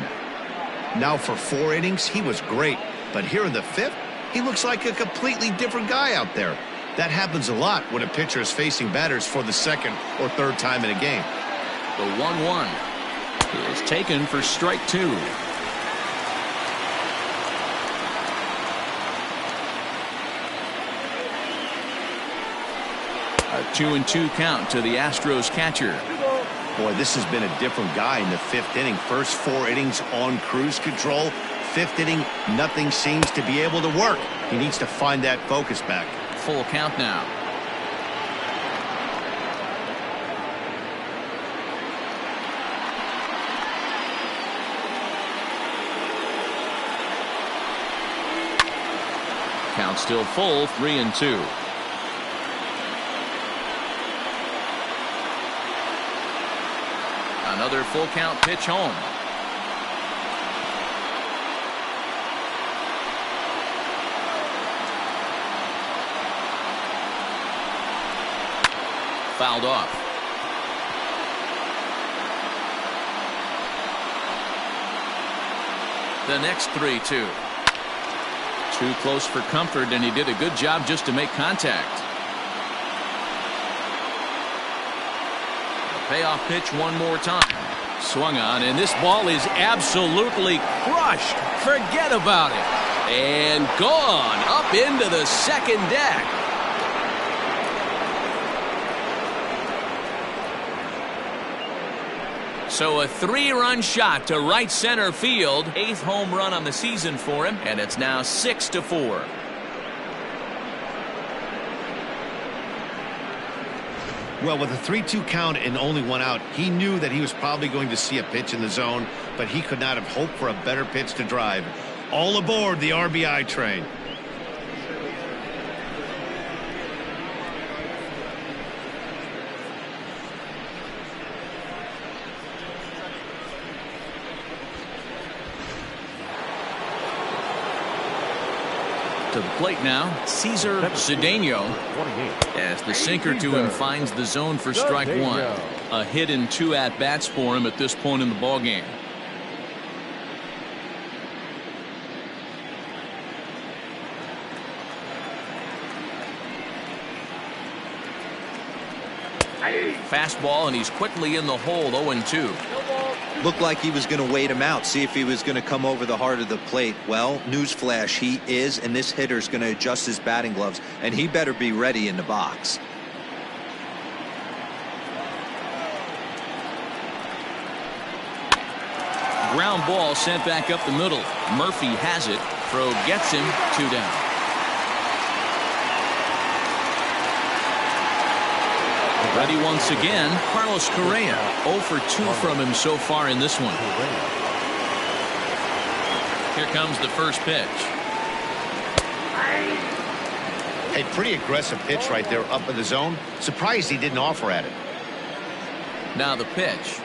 S2: Now for 4 innings, he was great. But here in the 5th, he looks like a completely different guy out there. That happens a lot when a pitcher is facing batters for the 2nd or 3rd time in a game.
S1: The 1-1 is taken for strike 2. A 2-2 count to the Astros catcher.
S2: Boy, this has been a different guy in the 5th inning. First 4 innings on cruise control. 5th inning, nothing seems to be able to work. He needs to find that focus back.
S1: Full count now. Count still full, 3-2. Another full count pitch home. Fouled off. The next 3-2. Too close for comfort, and he did a good job just to make contact. A payoff pitch one more time. Swung on, and this ball is absolutely crushed. Forget about it. And gone up into the 2nd deck. So a 3-run shot to right center field. 8th home run on the season for him, and it's now 6-4.
S2: Well, with a 3-2 count and only 1 out, he knew that he was probably going to see a pitch in the zone, but he could not have hoped for a better pitch to drive. All aboard the RBI train.
S1: To the plate now, Cesar Cedeno, as the sinker to him finds the zone for strike 1. A hit in 2 at-bats for him at this point in the ballgame. Fastball, and he's quickly in the hole. 0-2.
S4: Looked like he was going to wait him out, see if he was going to come over the heart of the plate. Well, newsflash, he is, and this hitter's going to adjust his batting gloves, and he better be ready in the box.
S1: Ground ball sent back up the middle. Murphy has it. Throw gets him. 2 down.
S3: The
S1: Ready once again, Carlos Correa. 0 for 2 from him so far in this one. Here comes the first pitch.
S2: Hey, pretty aggressive pitch right there up in the zone. Surprised he didn't offer at it.
S1: Now the pitch.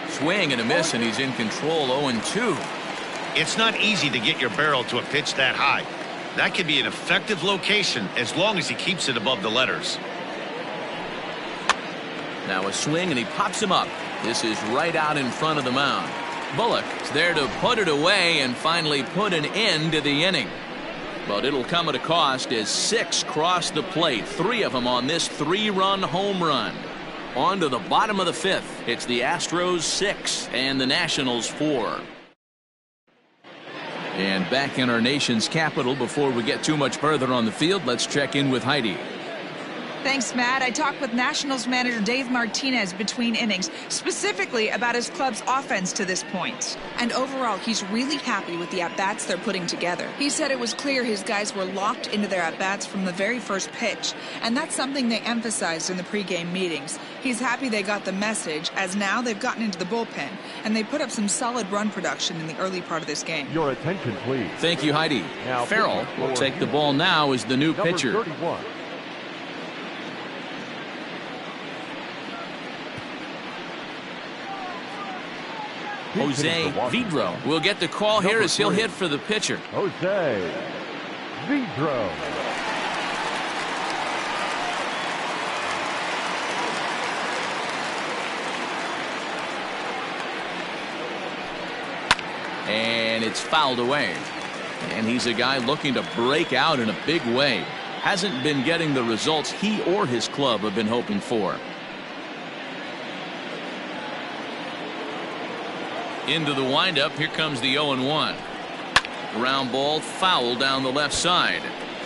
S1: Swing and a miss, and he's in control. 0-2.
S2: It's not easy to get your barrel to a pitch that high. That could be an effective location as long as he keeps it above the letters.
S1: Now a swing, and he pops him up. This is right out in front of the mound. Bullock is there to put it away and finally put an end to the inning. But it'll come at a cost as 6 cross the plate. 3 of them on this 3-run home run. On to the bottom of the 5th. It's the Astros 6 and the Nationals 4. And back in our nation's capital, before we get too much further on the field, let's check in with Heidi.
S6: Thanks, Matt. I talked with Nationals manager Dave Martinez between innings, specifically about his club's offense to this point. And overall, he's really happy with the at-bats they're putting together. He said it was clear his guys were locked into their at-bats from the very first pitch, and that's something they emphasized in the pregame meetings. He's happy they got the message, as now they've gotten into the bullpen, and they put up some solid run production in the early part of this game.
S3: Your attention, please.
S1: Thank you, Heidi.
S3: Now,
S1: Farrell will take the ball now as the new
S3: number
S1: pitcher.
S3: 31.
S1: Jose Vidro will get the call here as he'll hit for the pitcher.
S3: Jose Vidro.
S1: And it's fouled away. And he's a guy looking to break out in a big way. Hasn't been getting the results he or his club have been hoping for. Into the windup. Here comes the 0-1. Ground ball foul down the left side.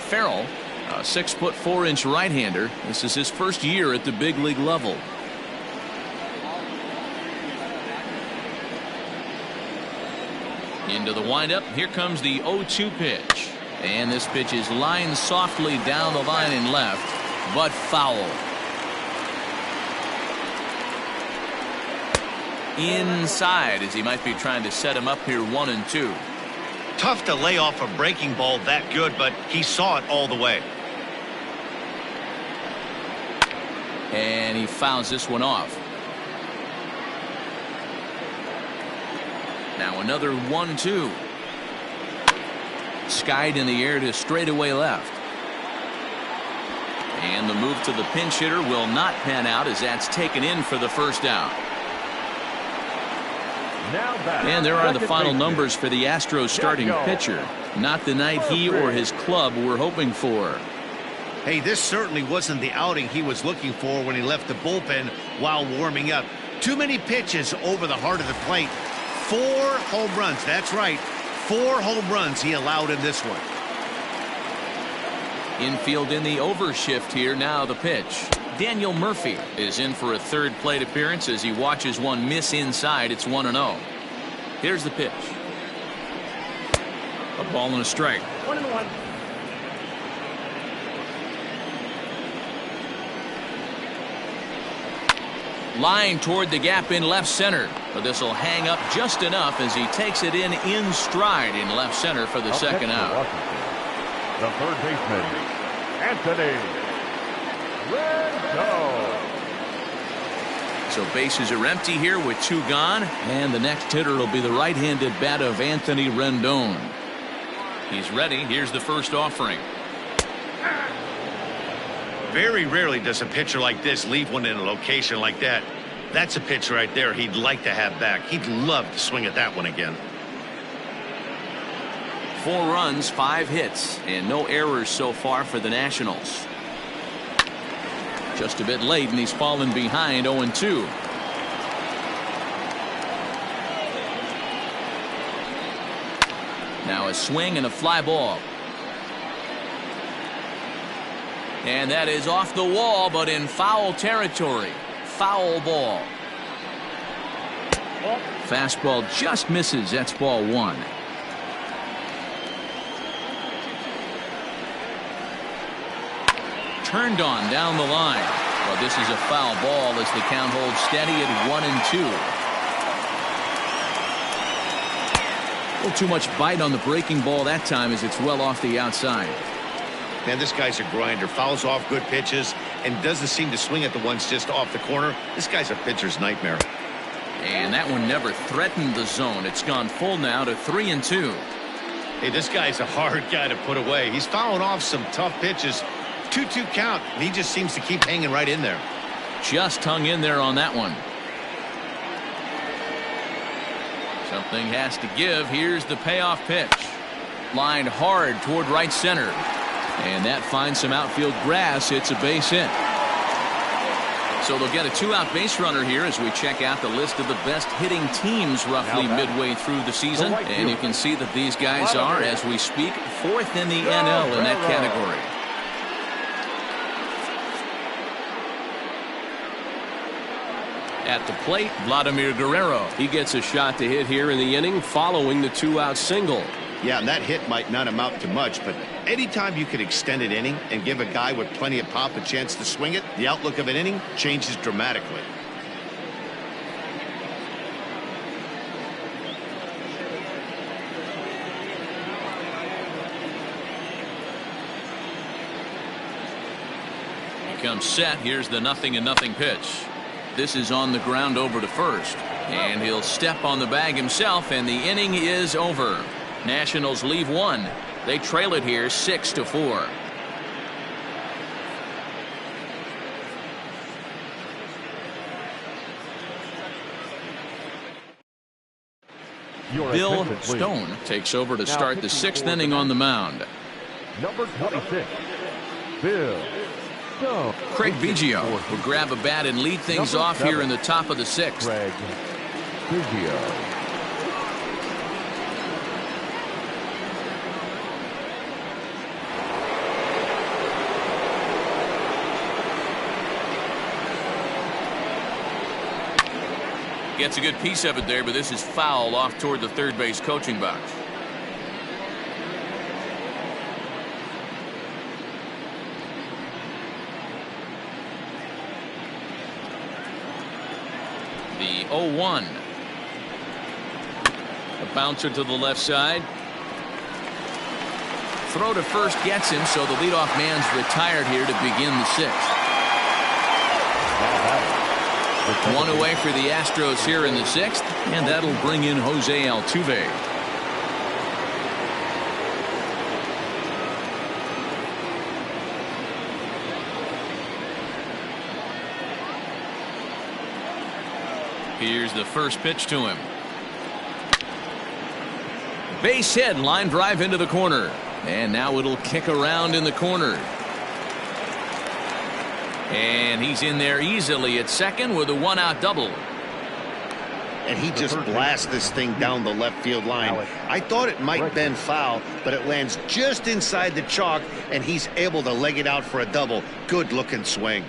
S1: Farrell, a 6'4" right-hander. This is his first year at the big league level. Into the windup. Here comes the 0-2 pitch. And this pitch is lined softly down the line and left, but foul. Inside, as he might be trying to set him up here 1-2.
S2: Tough to lay off a breaking ball that good, but he saw it all the way.
S1: And he fouls this one off. Now another 1-2. Skied in the air to straightaway left. And the move to the pinch hitter will not pan out as that's taken in for the first out. And there are the final numbers for the Astros starting pitcher. Not the night he or his club were hoping for.
S2: Hey, this certainly wasn't the outing he was looking for when he left the bullpen while warming up. Too many pitches over the heart of the plate. 4 home runs. That's right. 4 home runs he allowed in this one.
S1: Infield in the overshift here. Now the pitch. Daniel Murphy is in for a third plate appearance as he watches one miss inside. It's 1-0. Here's the pitch. A ball and a strike.
S5: 1-1.
S1: Line toward the gap in left center. But this will hang up just enough as he takes it in stride in left center for the second out.
S3: The third baseman, Anthony Rendon.
S1: So bases are empty here with 2 gone, and the next hitter will be the right-handed bat of Anthony Rendon. He's ready. Here's the first offering.
S2: Very rarely does a pitcher like this leave one in a location like that. That's a pitch right there he'd like to have back. He'd love to swing at that one again.
S1: 4 runs, 5 hits, and no errors so far for the Nationals. Just a bit late, and he's fallen behind 0-2. Now a swing and a fly ball. And that is off the wall, but in foul territory. Foul ball. Fastball just misses. That's ball 1. turned on down the line. Well, this is a foul ball as the count holds steady at 1-2. A little too much bite on the breaking ball that time as it's well off the outside.
S2: Man, this guy's a grinder. Fouls off good pitches and doesn't seem to swing at the ones just off the corner. This guy's a pitcher's nightmare.
S1: And that one never threatened the zone. It's gone full now to 3-2.
S2: Hey, this guy's a hard guy to put away. He's fouling off some tough pitches. 2-2 count, and he just seems to keep hanging right in there.
S1: Just hung in there on that one. Something has to give. Here's the payoff pitch. Lined hard toward right center. And that finds some outfield grass. It's a base hit. So they'll get a 2-out base runner here as we check out the list of the best hitting teams roughly midway through the season. And you can see that these guys are, as we speak, 4th in the NL in that category. At the plate, Vladimir Guerrero. He gets a shot to hit here in the inning following the 2-out single.
S2: Yeah, and that hit might not amount to much, but anytime you can extend an inning and give a guy with plenty of pop a chance to swing it, the outlook of an inning changes dramatically.
S1: He comes set. Here's the 0-0 pitch. This is on the ground over to first. And he'll step on the bag himself, and the inning is over. Nationals leave one. They trail it here 6-4. Bill Stone takes over to start the 6th inning on the mound.
S3: Number 26, Bill Stone.
S1: Craig Biggio will grab a bat and lead things off here in the top of the 6th.
S3: Craig Biggio.
S1: Gets a good piece of it there, but this is foul off toward the third base coaching box. The 0-1. A bouncer to the left side. Throw to first gets him, so the leadoff man's retired here to begin the 6th. One away for the Astros here in the 6th, and that'll bring in Jose Altuve. Here's the first pitch to him. Base hit, line drive into the corner, and now it'll kick around in the corner. And he's in there easily at second with a 1-out double.
S2: And he just blasts this thing down the left field line. I thought it might bend foul, but it lands just inside the chalk, and he's able to leg it out for a double. Good looking swing.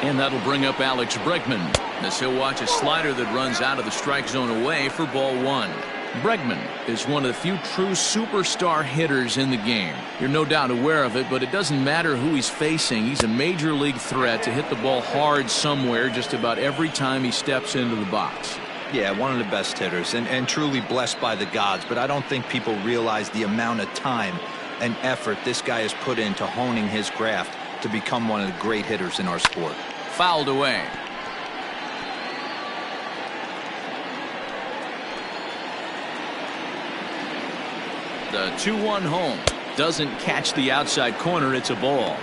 S1: And that'll bring up Alex Bregman as he'll watch a slider that runs out of the strike zone away for ball 1. Bregman is one of the few true superstar hitters in the game. You're no doubt aware of it, but it doesn't matter who he's facing. He's a major league threat to hit the ball hard somewhere just about every time he steps into the box.
S7: Yeah, one of the best hitters and truly blessed by the gods, but I don't think people realize the amount of time and effort this guy has put into honing his craft to become one of the great hitters in our sport.
S1: Fouled away. The 2-1 home doesn't catch the outside corner. It's a ball.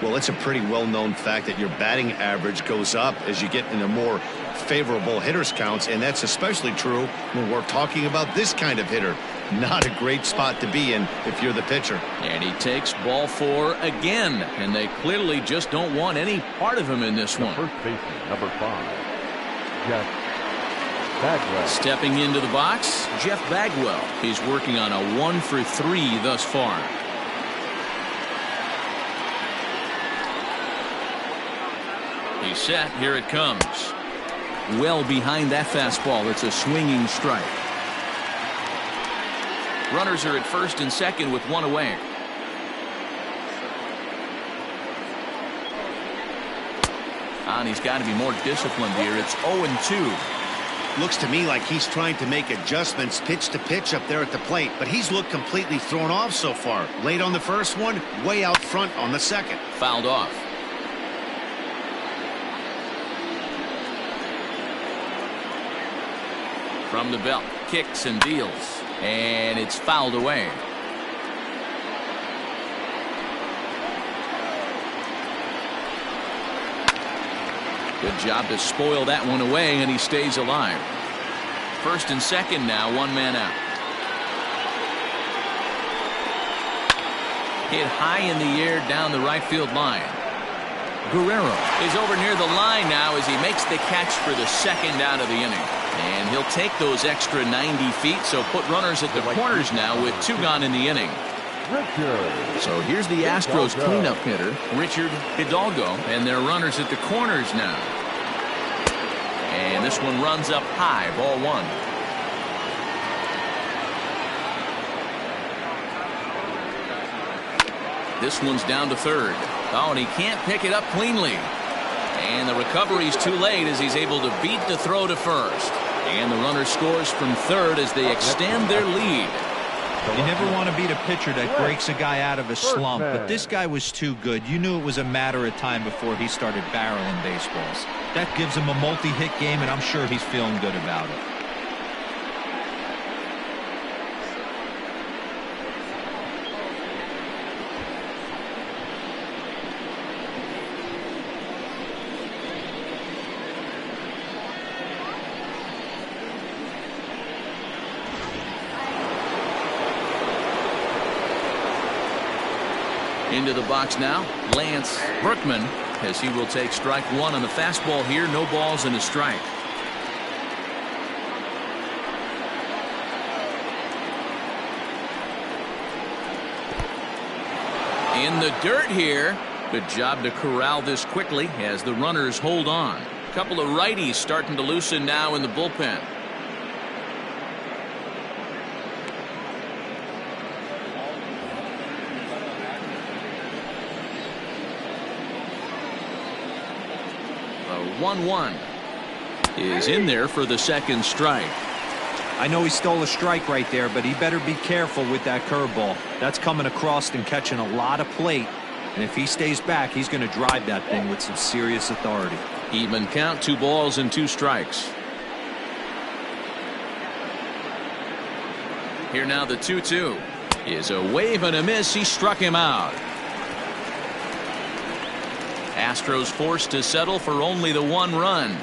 S2: Well, it's a pretty well-known fact that your batting average goes up as you get into more favorable hitters counts, and that's especially true when we're talking about this kind of hitter. Not a great spot to be in if you're the pitcher. And
S1: he takes ball 4 again, and they clearly just don't want any part of him in this one.
S3: First baseman, number 5, Jeff Bagwell.
S1: Stepping into the box, Jeff Bagwell. He's working on a 1-for-3 thus far. He's set. Here it comes. well behind that fastball. It's a swinging strike. Runners are at first and second with one away. And he's got to be more disciplined here. It's 0-2.
S2: Looks to me like he's trying to make adjustments pitch to pitch up there at the plate, but he's looked completely thrown off so far. Late on the first one, way out front on the second.
S1: Fouled off. From the belt, kicks and deals, and it's fouled away. Good job to spoil that one away, and he stays alive. First and second now, one man out. Hit high in the air down the right field line. Guerrero is over near the line now as he makes the catch for the second out of the inning. And he'll take those extra 90 feet, so put runners at the corners now with two gone in the inning. So here's the Astros cleanup hitter, Richard Hidalgo, and their runners at the corners now. And this one runs up high, ball one. This one's down to third. Oh, and he can't pick it up cleanly. And the recovery's too late as he's able to beat the throw to first. And the runner scores from third as they extend their lead.
S4: You never want to beat a pitcher that breaks a guy out of a slump, but this guy was too good. You knew it was a matter of time before he started barreling baseballs. That gives him a multi-hit game, and I'm sure he's feeling good about it.
S1: Into the box now, Lance Berkman, as he will take strike one on the fastball here. No balls and a strike. In the dirt here. Good job to corral this quickly as the runners hold on. A couple of righties starting to loosen now in the bullpen. The 1-1 is in there for the second strike.
S4: I know he stole a strike right there, but he better be careful with that curveball. That's coming across and catching a lot of plate. And if he stays back, he's going to drive that thing with some serious authority.
S1: Even count, 2 balls and 2 strikes. Here now the 2-2 is a wave and a miss. He struck him out. Astros forced to settle for only the 1 run.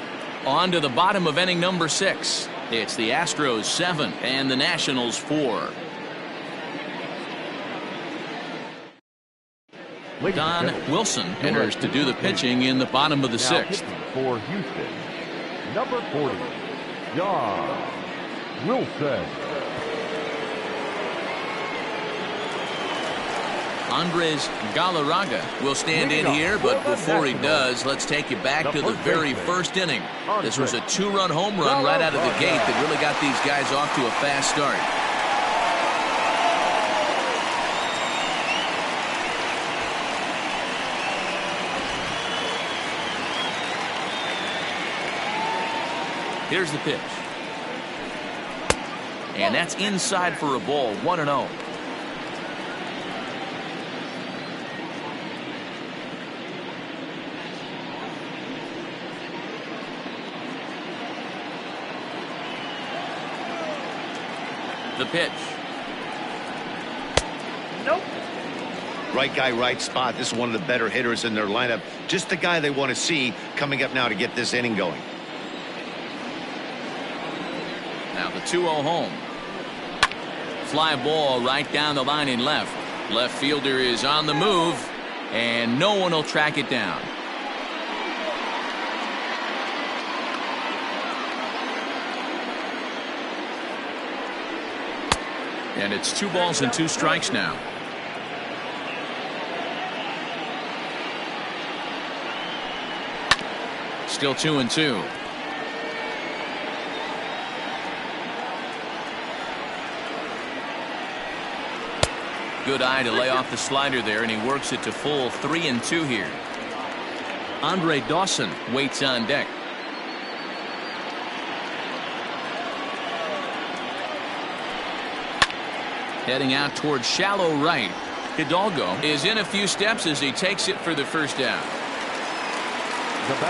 S1: On to the bottom of inning number 6. It's the Astros 7 and the Nationals 4. Don Wilson enters to do the pitching in the bottom of the 6th.
S3: For Houston, number 40, Don Wilson.
S1: Andres Galarraga will stand in here, but before he does, let's take you back to the very first inning. This was a 2-run home run right out of the gate that really got these guys off to a fast start. Here's the pitch. And that's inside for a ball, 1-0. The pitch.
S5: Nope.
S2: Right guy, right spot. This is one of the better hitters in their lineup. Just the guy they want to see coming up now to get this inning going.
S1: Now the 2-0 home. Fly ball right down the line in left. Left fielder is on the move, and no one will track it down. And it's 2 balls and 2 strikes now. Still 2-2. Good eye to lay off the slider there, and he works it to full 3-2 here. Andre Dawson waits on deck. Heading out towards shallow right. Hidalgo is in a few steps as he takes it for the first down.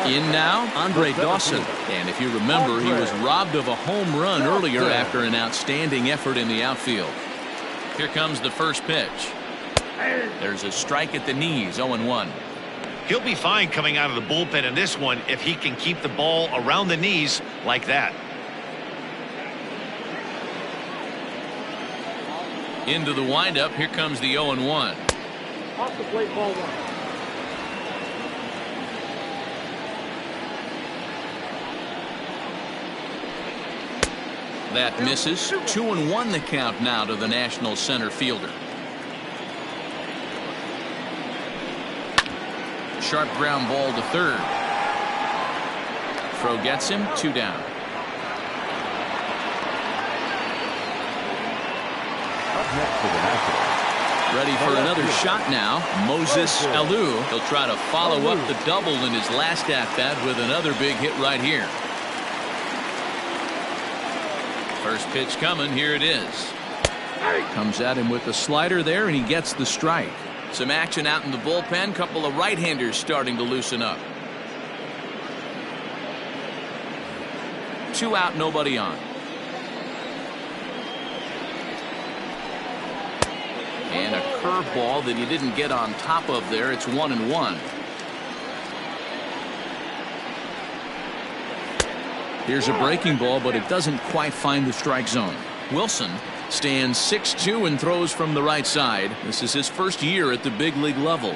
S1: In now, Andre Dawson. And if you remember, he was robbed of a home run earlier after an outstanding effort in the outfield. Here comes the first pitch. There's a strike at the knees, 0-1.
S2: He'll be fine coming out of the bullpen in this one if he can keep the ball around the knees like that.
S1: Into the windup. Here comes the 0-1.
S5: Off the plate, ball 1.
S1: That misses. 2-1 the count now to the National center fielder. Sharp ground ball to third. Throw gets him. 2 down.
S3: Up next for the Nationals.
S1: Ready for another shot now. Moses Alou. He'll try to follow up the double in his last at-bat with another big hit right here. First pitch coming. Here it is. Comes at him with the slider there, and he gets the strike. Some action out in the bullpen. Couple of right-handers starting to loosen up. 2 out, nobody on. And a curveball that he didn't get on top of there. It's 1-1. Here's a breaking ball, but it doesn't quite find the strike zone. Wilson stands 6'2" and throws from the right side. This is his first year at the big league level.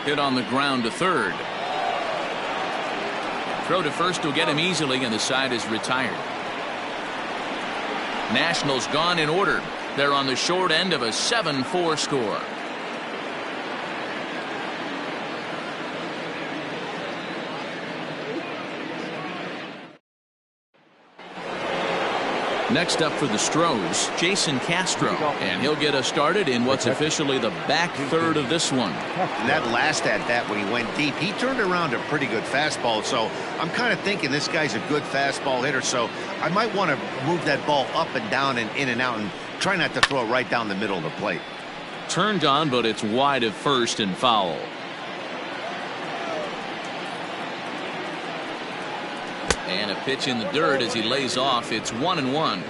S1: Hit on the ground to third. Throw to first will get him easily, and the side is retired. Nationals gone in order. They're on the short end of a 7-4 score. Next up for the Astros, Jason Castro, and he'll get us started in what's officially the back third of this one.
S2: That last at-bat when he went deep, he turned around a pretty good fastball, so I'm kind of thinking this guy's a good fastball hitter, so I might want to move that ball up and down and in and out and try not to throw it right down the middle of the plate.
S1: Turned on, but it's wide of first and foul. And a pitch in the dirt as he lays off. It's 1-1.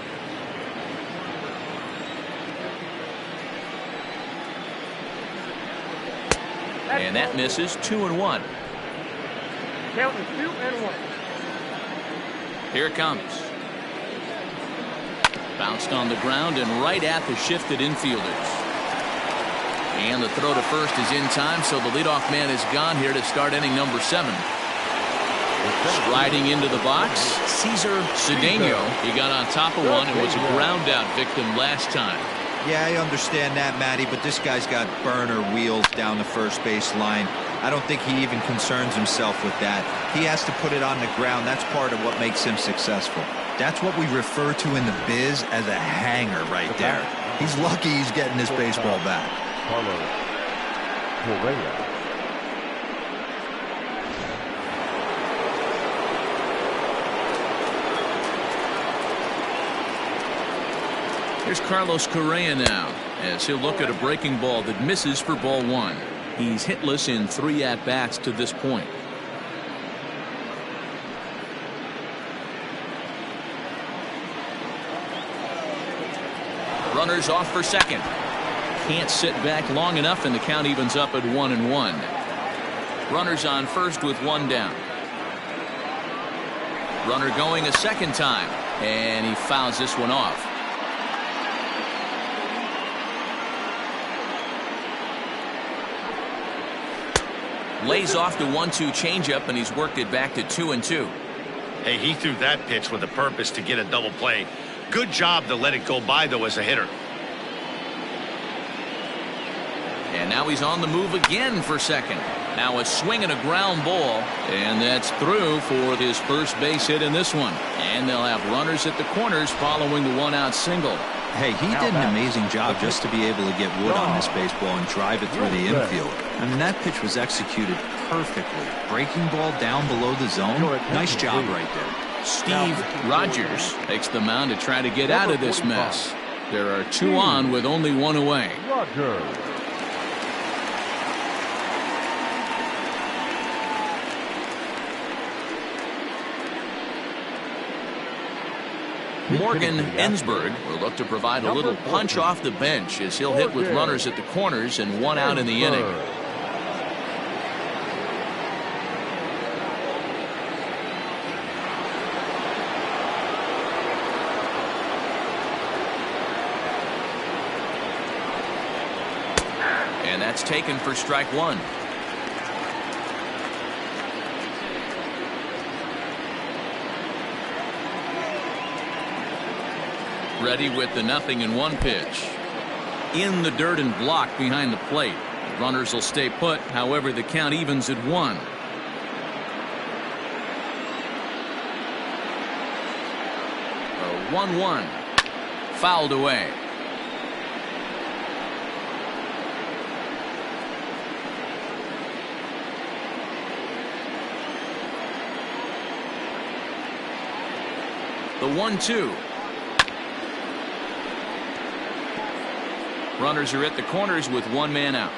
S1: And that misses. 2-1.
S5: Counting 2-1.
S1: Here it comes. Bounced on the ground and right at the shifted infielders. And the throw to first is in time, so the leadoff man is gone here to start inning number 7. Striding into the box, Cesar Cedeno. He got on top of one and was a ground out victim last time.
S4: Yeah, I understand that, Matty, but this guy's got burner wheels down the first base line. I don't think he even concerns himself with that. He has to put it on the ground. That's part of what makes him successful. That's what we refer to in the biz as a hanger right there. He's lucky he's getting this baseball back.
S1: Here's Carlos Correa now, as he'll look at a breaking ball that misses for ball 1. He's hitless in 3 at-bats to this point. Runners off for second. Can't sit back long enough, and the count evens up at 1-1. Runners on first with 1 down. Runner going a second time, and he fouls this one off. Lays off the 1-2 changeup, and he's worked it back to 2-2.
S2: Hey, he threw that pitch with a purpose to get a double play. Good job to let it go by, though, as a hitter.
S1: And now he's on the move again for second. Now a swing and a ground ball, and that's through for his first base hit in this one. And they'll have runners at the corners following the one-out single.
S7: Hey, he did an amazing job just to be able to get wood on this baseball and drive it through the infield. I mean, that pitch was executed perfectly. Breaking ball down below the zone. Nice job right there.
S1: Steve Rogers takes the mound to try to get out of this mess. There are 2 on with only 1 away. Morgan Ensberg will look to provide a little punch off the bench as he'll hit with runners at the corners and 1 out in the inning. And that's taken for strike 1. Ready with the 0-1 pitch. In the dirt and blocked behind the plate. The runners will stay put. However, the count evens at 1. A 1-1. Fouled away. The 1-2. Runners are at the corners with 1 man out.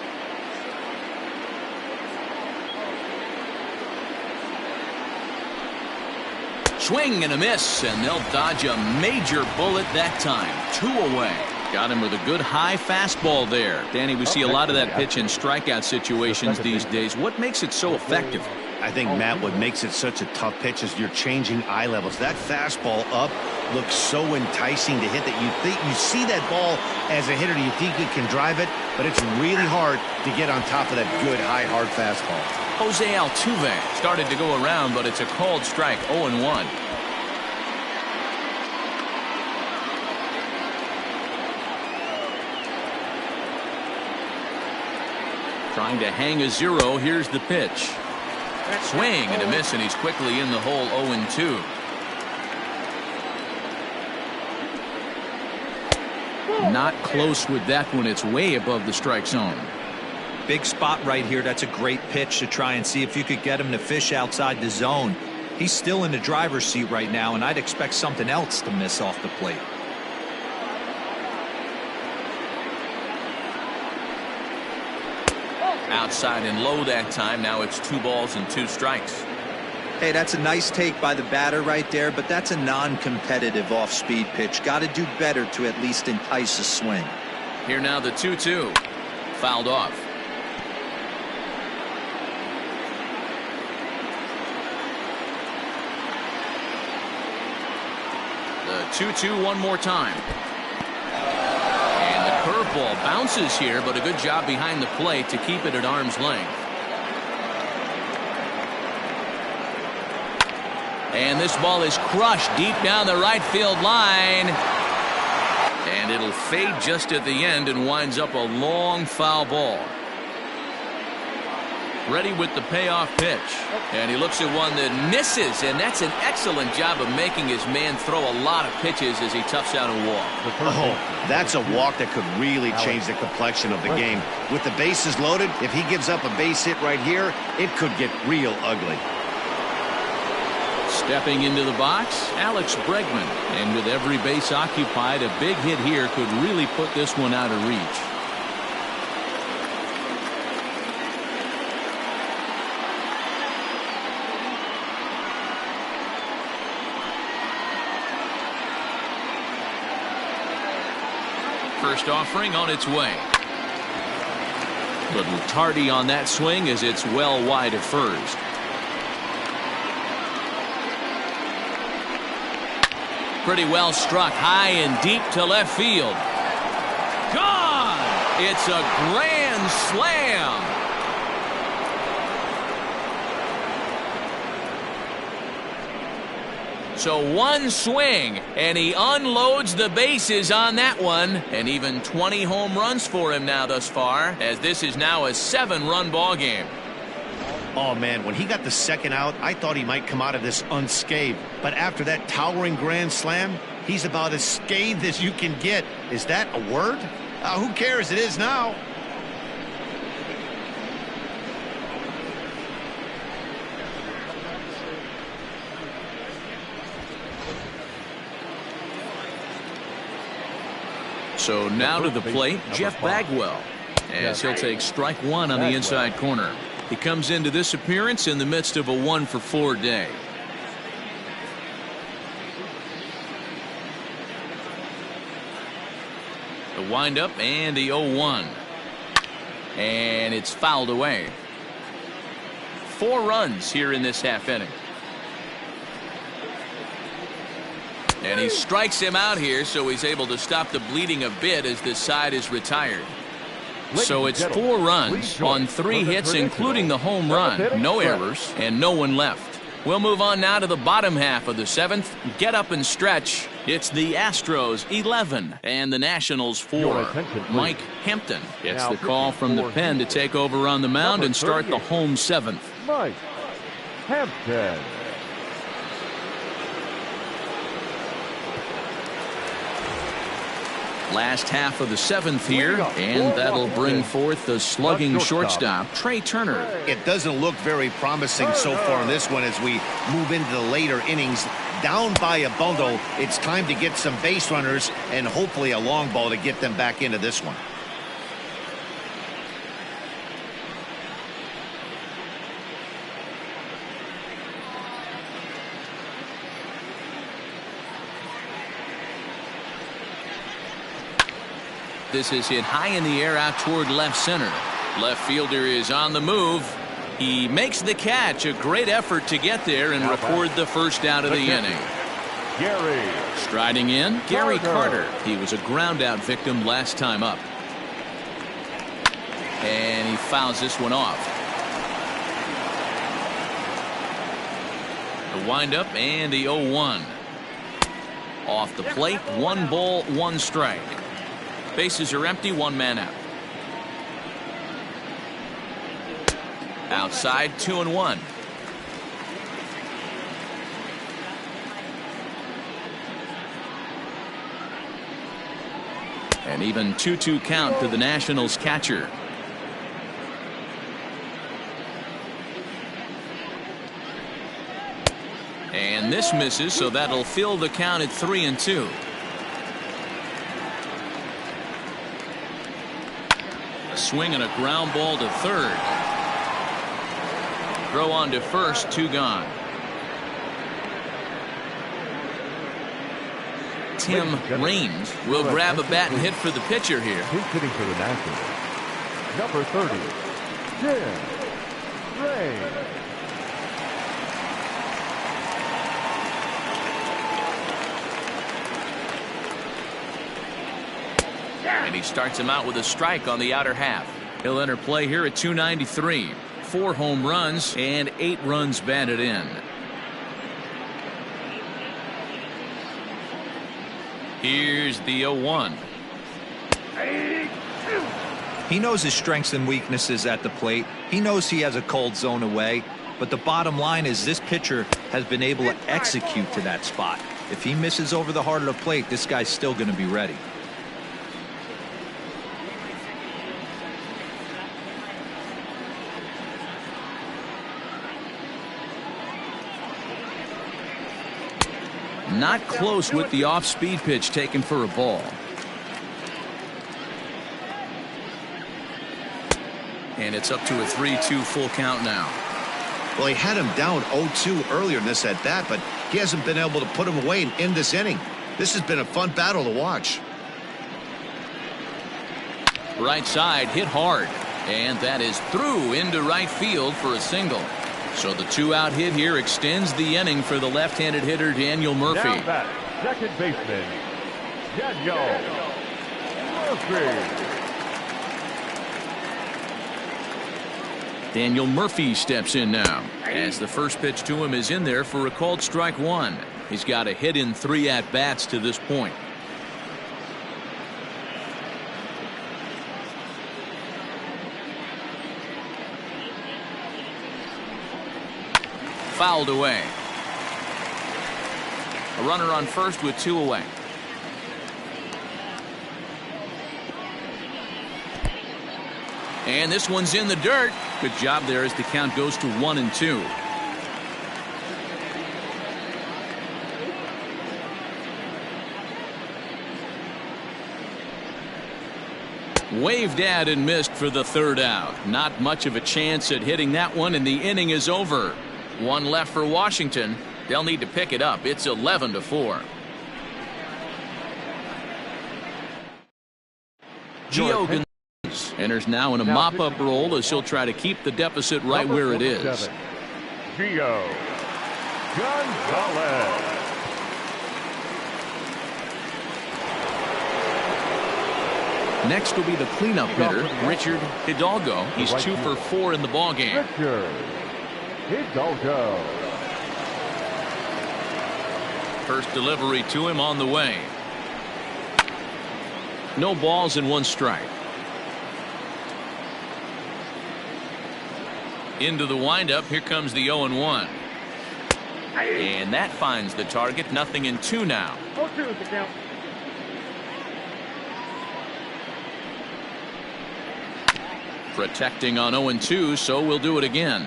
S1: Swing and a miss, and they'll dodge a major bullet that time. 2 away. Got him with a good high fastball there. Danny, we see a lot of that pitch in strikeout situations these days. What makes it so effective?
S2: I think, Matt, what makes it such a tough pitch is you're changing eye levels. That fastball up looks so enticing to hit that you see that ball as a hitter, you think you can drive it, but it's really hard to get on top of that good high hard fastball.
S1: Jose Altuve started to go around, but it's a called strike. 0-1. Trying to hang a 0. Here's the pitch. Swing and a miss, and he's quickly in the hole. 0-2. Not close with that one. It's way above the strike zone.
S7: Big spot right here. That's a great pitch to try and see if you could get him to fish outside the zone. He's still in the driver's seat right now, and I'd expect something else to miss off the plate.
S1: Outside and low that time. Now it's 2 balls and 2 strikes.
S7: Hey, that's a nice take by the batter right there, but that's a non-competitive off-speed pitch. Got to do better to at least entice a swing.
S1: Here now the 2-2. Fouled off. The 2-2 one more time. And the curveball bounces here, but a good job behind the plate to keep it at arm's length. And this ball is crushed deep down the right field line. And it'll fade just at the end and winds up a long foul ball. Ready with the payoff pitch. And he looks at one that misses, and that's an excellent job of making his man throw a lot of pitches as he toughs out a walk.
S2: Oh, that's a walk that could really change the complexion of the game. With the bases loaded, if he gives up a base hit right here, it could get real ugly.
S1: Stepping into the box, Alex Bregman. And with every base occupied, a big hit here could really put this one out of reach. First offering on its way. Little tardy on that swing as it's well wide of first. Pretty well struck high and deep to left field. Gone! It's a grand slam. So one swing, and he unloads the bases on that one. And even 20 home runs for him now thus far, as this is now a 7-run ball game.
S2: Oh, man, when he got the second out, I thought he might come out of this unscathed. But after that towering grand slam, he's about as scathed as you can get. Is that a word? Who cares? It is now.
S1: So now to the plate, Jeff Bagwell, as he'll take strike one on the inside corner. He comes into this appearance in the midst of a 1-for-4 day. The windup and the 0-1. And it's fouled away. 4 runs here in this half inning. And he strikes him out here, so he's able to stop the bleeding a bit as this side is retired. So it's 4 runs on 3 hits, including the home run. No errors and no one left. We'll move on now to the bottom half of the 7th. Get up and stretch. It's the Astros 11 and the Nationals 4. Mike Hampton gets the call from the pen to take over on the mound and start the home 7th.
S3: Mike Hampton.
S1: Last half of the 7th here, and that'll bring forth the slugging shortstop, Trey Turner.
S2: It doesn't look very promising so far in this one as we move into the later innings. Down by a bundle, it's time to get some base runners and hopefully a long ball to get them back into this one.
S1: This is hit high in the air out toward left center. Left fielder is on the move. He makes the catch. A great effort to get there and record the first out of the inning.
S3: Gary.
S1: Striding in, Gary Carter. He was a ground out victim last time up. And he fouls this one off. The windup and the 0-1. Off the plate, 1 ball, 1 strike. Bases are empty, 1 man out. Outside, 2-1. An even 2-2 count to the Nationals catcher. And this misses, so that'll fill the count at 3-2. A swing and a ground ball to third. Throw on to first, 2 gone. Tim Raines will grab a bat and hit for the pitcher here.
S3: He's hitting for the Nationals. Number 30, Tim Raines.
S1: And he starts him out with a strike on the outer half. He'll enter play here at 293. 4 home runs and 8 runs batted in. Here's the 0-1.
S7: He knows his strengths and weaknesses at the plate. He knows he has a cold zone away. But the bottom line is this pitcher has been able to execute to that spot. If he misses over the heart of the plate, this guy's still going to be ready.
S1: Not close with the off-speed pitch taken for a ball. And it's up to a 3-2 full count now.
S2: Well, he had him down 0-2 earlier in this at bat, but he hasn't been able to put him away and end this inning. This has been a fun battle to watch.
S1: Right side hit hard, and that is through into right field for a single. So the 2-out hit here extends the inning for the left-handed hitter Daniel Murphy.
S3: Now back, second baseman, Daniel Murphy.
S1: Daniel Murphy steps in now as the first pitch to him is in there for a called strike 1. He's got a hit in 3 at-bats to this point. fouled away. A runner on first with 2 away. And this one's in the dirt. Good job there as the count goes to 1-2. Waved at and missed for the 3rd out. Not much of a chance at hitting that one, and the inning is over. 1 left for Washington. They'll need to pick it up. It's 11-4. Gio Gonzalez enters now in a mop-up role as he'll try to keep the deficit right where it is.
S3: Gio Gonzalez.
S1: Next will be the cleanup hitter, Richard Hidalgo. He's 2 for 4 in the ballgame.
S3: Richard Hidalgo.
S1: First delivery to him on the way. No balls and 1 strike. Into the windup. Here comes the 0-1. And that finds the target. 0-2 now.
S5: 0-2 is the count.
S1: Protecting on 0-2, so we'll do it again.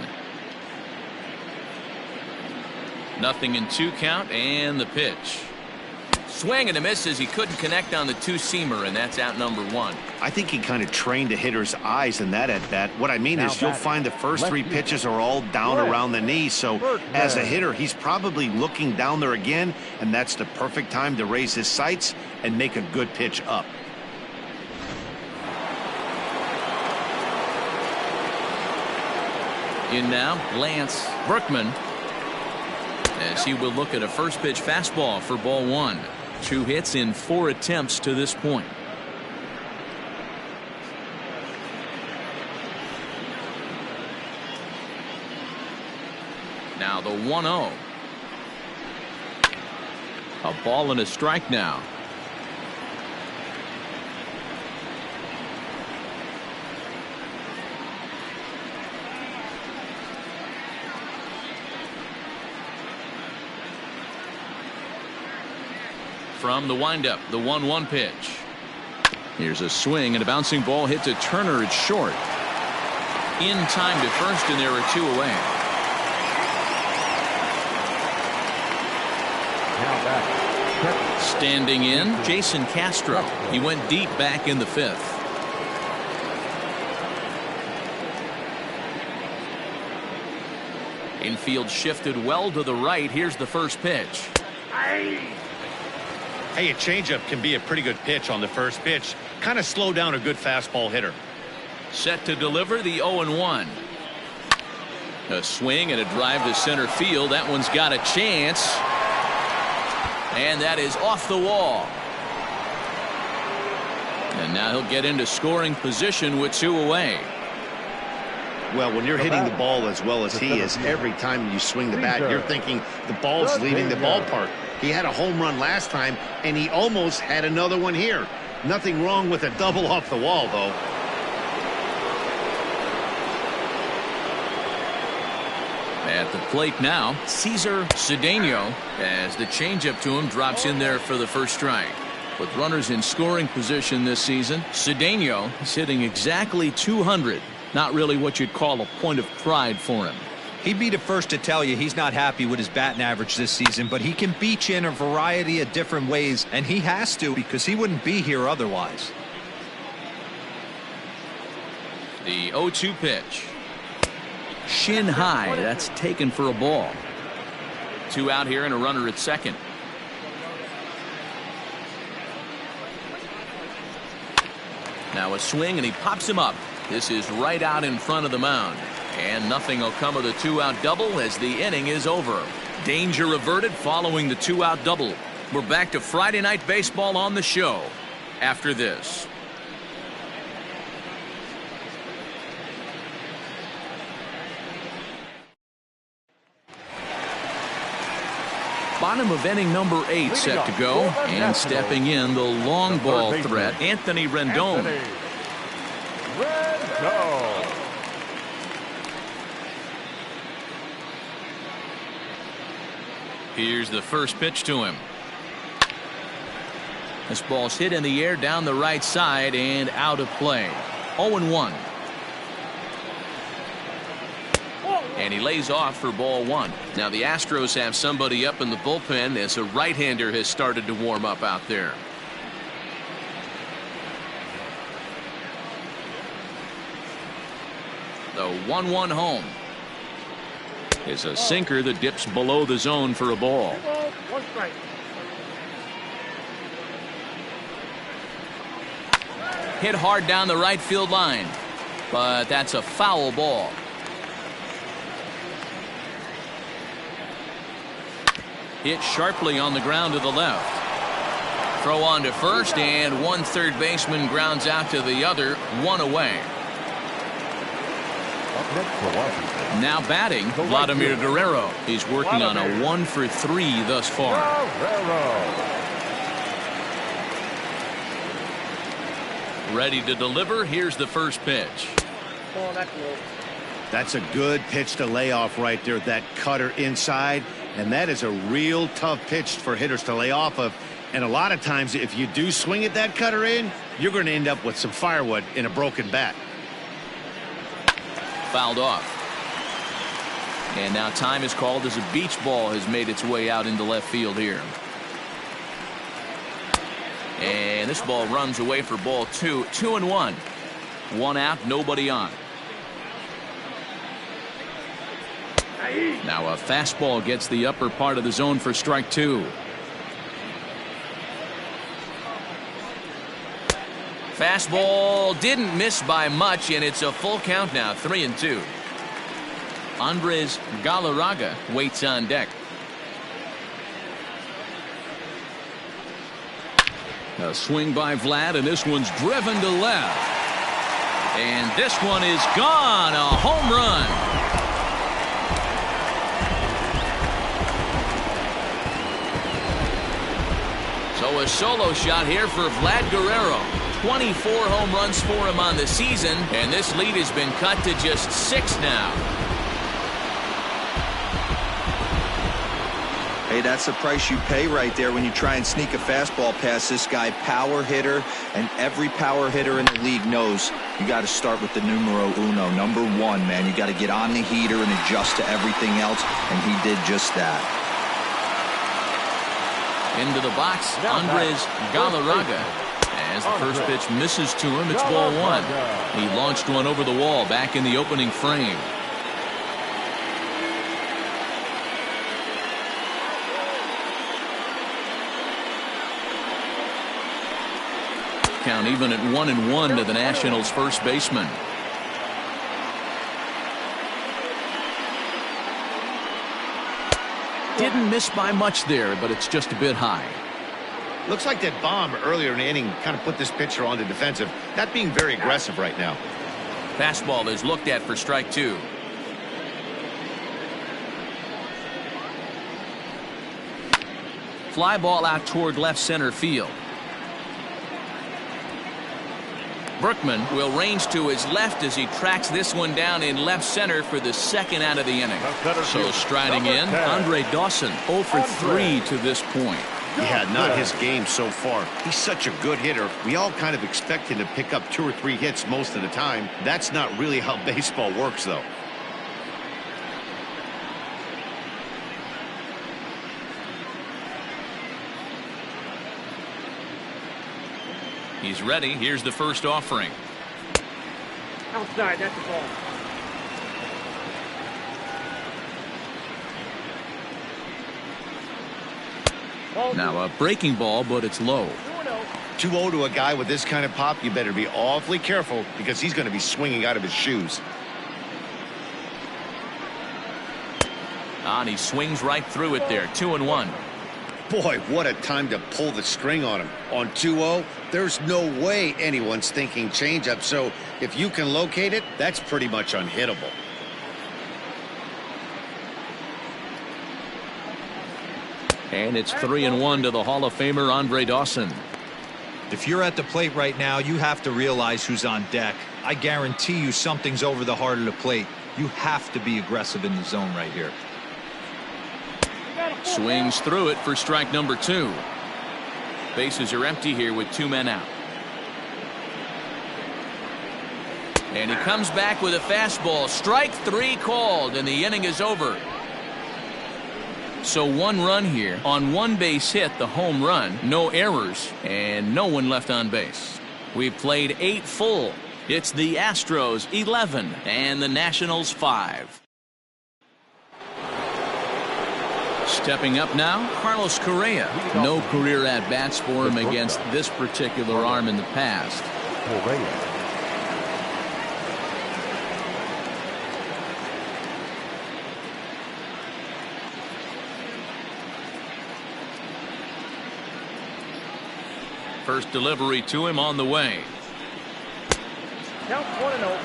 S1: 0-2 count, and the pitch. Swing and a miss as he couldn't connect on the 2-seamer, and that's out number 1.
S2: I think he kind of trained a hitter's eyes in that at-bat. What I mean is you'll find the first 3 pitches are all down around the knee, so as a hitter, he's probably looking down there again, and that's the perfect time to raise his sights and make a good pitch up.
S1: In now, Lance Berkman, as he will look at a first pitch fastball for ball 1. 2 hits in 4 attempts to this point. Now the 1-0. A ball and a strike now. From the windup, the 1-1 pitch. Here's a swing and a bouncing ball hit to Turner. It's short. In time to first, and there are 2 away.
S3: Now back.
S1: Standing in, Jason Castro. He went deep back in the 5th. Infield shifted well to the right. Here's the first pitch.
S2: Hey, a changeup can be a pretty good pitch on the first pitch. Kind of slow down a good fastball hitter.
S1: Set to deliver the 0-1. A swing and a drive to center field. That one's got a chance. And that is off the wall. And now he'll get into scoring position with 2 away.
S2: Well, when you're hitting the ball as well as he is, every time you swing the bat, you're thinking the ball's leaving the ballpark. He had a home run last time, and he almost had another one here. Nothing wrong with a double off the wall, though.
S1: At the plate now, Cesar Cedeno, as the changeup to him drops in there for the first strike. With runners in scoring position this season, Cedeno is hitting exactly 200. Not really what you'd call a point of pride for him.
S7: He'd be the first to tell you he's not happy with his batting average this season, but he can beat you in a variety of different ways, and he has to because he wouldn't be here otherwise.
S1: The 0-2 pitch. Shin high. That's taken for a ball. 2 out here and a runner at second. Now a swing and he pops him up. This is right out in front of the mound. And nothing will come of the 2-out double as the inning is over. Danger averted following the 2-out double. We're back to Friday Night Baseball on the show after this. Bottom of inning number 8 set to go, and stepping in the long ball threat, Anthony Rendon. Here's the first pitch to him. This ball's hit in the air down the right side and out of play. 0-1. And he lays off for ball one. Now the Astros have somebody up in the bullpen as a right-hander has started to warm up out there. The 1-1 home is a sinker that dips below the zone for a ball.
S5: 1 strike.
S1: Hit hard down the right field line, but that's a foul ball. Hit sharply on the ground to the left. Throw on to first, and one third baseman grounds out to the other, 1 away.
S3: Up next for Washington.
S1: Now batting, Vladimir Guerrero. He's working on a 1 for 3 thus far.
S3: Guerrero.
S1: Ready to deliver. Here's the first pitch.
S5: Oh, that's low.
S2: That's a good pitch to lay off right there. That cutter inside. And that is a real tough pitch for hitters to lay off of. And a lot of times, if you do swing at that cutter in, you're going to end up with some firewood in a broken bat.
S1: Fouled off. And now time is called as a beach ball has made its way out into left field here. And this ball runs away for ball 2. 2-1. 1 out, nobody on. Now a fastball gets the upper part of the zone for strike 2. Fastball didn't miss by much, and it's a full count now. 3-2. Andres Galarraga waits on deck. A swing by Vlad, and this one's driven to left. And this one is gone. A home run. So a solo shot here for Vlad Guerrero. 24 home runs for him on the season, and this lead has been cut to just 6 now.
S7: Hey, that's the price you pay right there when you try and sneak a fastball past this guy. Power hitter, and every power hitter in the league knows you got to start with the numero uno, number 1, man. You got to get on the heater and adjust to everything else, and he did just that. Into the box, Andres Galarraga. As the first pitch misses to him, it's ball 1. He launched one over the wall back in the opening frame. Count even at 1-1 to the Nationals' first baseman. Didn't miss by much there, but it's just a bit high.
S2: Looks like that bomb earlier in the inning kind of put this pitcher on the defensive. Not being very aggressive right now.
S1: Fastball is looked at for strike 2. Fly ball out toward left center field. Berkman will range to his left as he tracks this one down in left center for the second out of the inning. So striding in, Andre Dawson 0 for 3 to this point.
S2: Yeah, not his game so far. He's such a good hitter. We all kind of expect him to pick up 2 or 3 hits most of the time. That's not really how baseball works, though.
S1: He's ready. Here's the first offering.
S5: Outside, that's the ball.
S1: Now a breaking ball, but it's low.
S2: 2-0 to a guy with this kind of pop. You better be awfully careful because he's going to be swinging out of his shoes.
S1: And he swings right through it there. 2-1.
S2: Boy, what a time to pull the string on him. On 2-0, there's no way anyone's thinking changeup. So if you can locate it, that's pretty much unhittable.
S1: And it's 3-1 to the Hall of Famer Andre Dawson.
S7: If you're at the plate right now, you have to realize who's on deck. I guarantee you something's over the heart of the plate. You have to be aggressive in the zone right here.
S1: Swings through it for strike number 2. Bases are empty here with 2 men out. And he comes back with a fastball. Strike 3 called, and the inning is over. So 1 run here on 1 base hit, the home run, no errors, and no one left on base. We've played 8 full. It's the Astros 11 and the Nationals 5. Stepping up now, Carlos Correa. No career at-bats for him against this particular arm in the past.
S3: Correa.
S1: First delivery to him on the way.
S5: Count 1-0.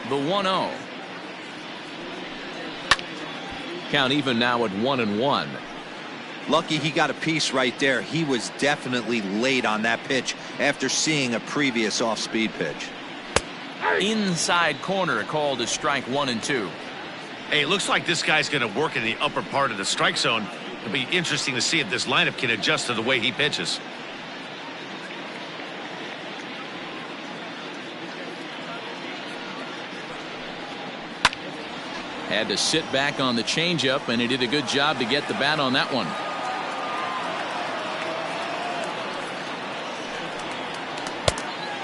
S1: The 1-0. Count even now at 1-1.
S7: Lucky he got a piece right there. He was definitely late on that pitch after seeing a previous off-speed pitch.
S1: Inside corner called as strike 1 and 2.
S2: Hey, it looks like this guy's going to work in the upper part of the strike zone. It'll be interesting to see if this lineup can adjust to the way he pitches.
S1: Had to sit back on the changeup, and he did a good job to get the bat on that one.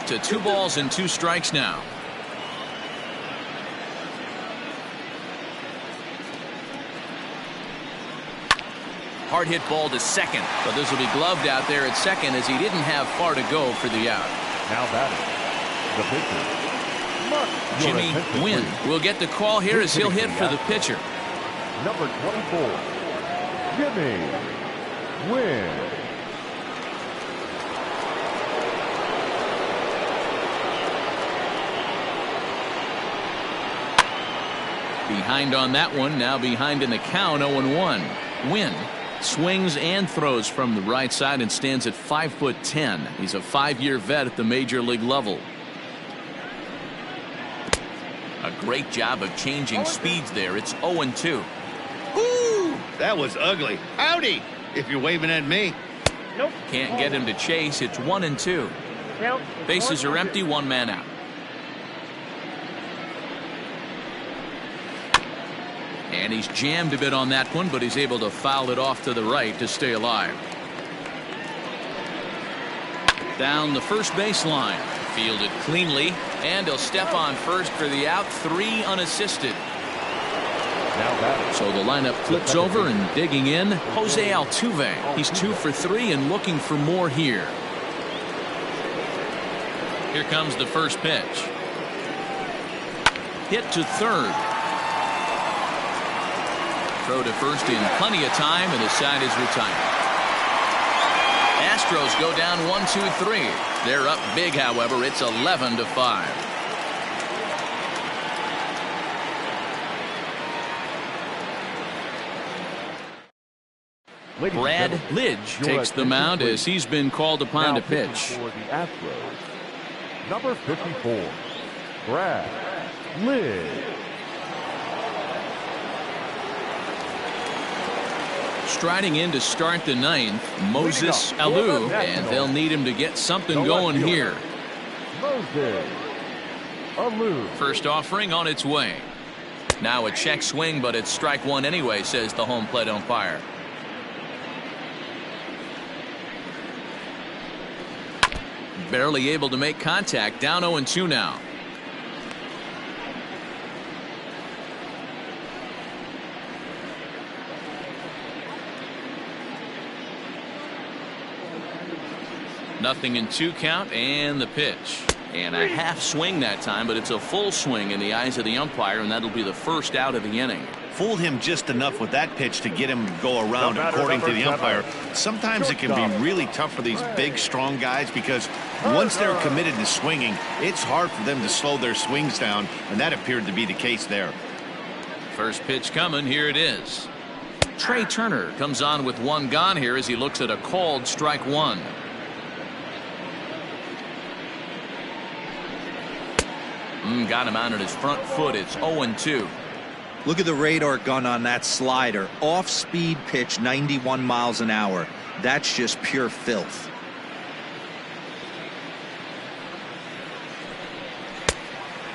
S1: To 2 balls and 2 strikes now. Hard hit ball to second, but this will be gloved out there at second as he didn't have far to go for the out.
S3: Now batting, the pitcher.
S1: Jimmy Wynn will get the call here as he'll hit for the pitcher.
S3: Number 24, Jimmy Wynn.
S1: Behind on that one, now behind in the count, 0-1. Wynn swings and throws from the right side and stands at 5'10". He's a 5-year vet at the major league level. A great job of changing speeds there. It's 0-2.
S2: Ooh, that was ugly. Howdy, if you're waving at me.
S5: Nope.
S1: Can't get him to chase. It's 1-2.
S5: Count.
S1: Bases are empty, 1 man out. And he's jammed a bit on that one, but he's able to foul it off to the right to stay alive. Down the first baseline. Fielded cleanly, and he'll step on first for the out. 3 unassisted.
S3: Now batting.
S1: So the lineup flips over, and digging in, Jose Altuve. He's 2 for 3 and looking for more here. Here comes the first pitch. Hit to third. Throw to first in plenty of time, and the side is retired. Astros go down 1-2-3. They're up big, however. It's 11-5. Brad Lidge takes the mound as he's been called upon to pitch.
S3: For the Astros, number 54, Brad Lidge.
S1: Striding in to start the 9th, Moses Alou, and they'll need him to get something going here.
S3: Moses Alou.
S1: First offering on its way. Now a check swing, but it's strike 1 anyway, says the home plate umpire. Barely able to make contact. Down 0-2 now. Nothing in 2 count, and the pitch. And a half swing that time, but it's a full swing in the eyes of the umpire, and that'll be the first out of the inning.
S2: Fooled him just enough with that pitch to get him to go around, according to the umpire. Sometimes it can be really tough for these big, strong guys because once they're committed to swinging, it's hard for them to slow their swings down, and that appeared to be the case there.
S1: First pitch coming. Here it is. Trey Turner comes on with 1 gone here as he looks at a called strike 1. Got him out on his front foot. It's 0-2.
S4: Look at the radar gun on that slider. Off-speed pitch, 91 miles an hour. That's just pure filth.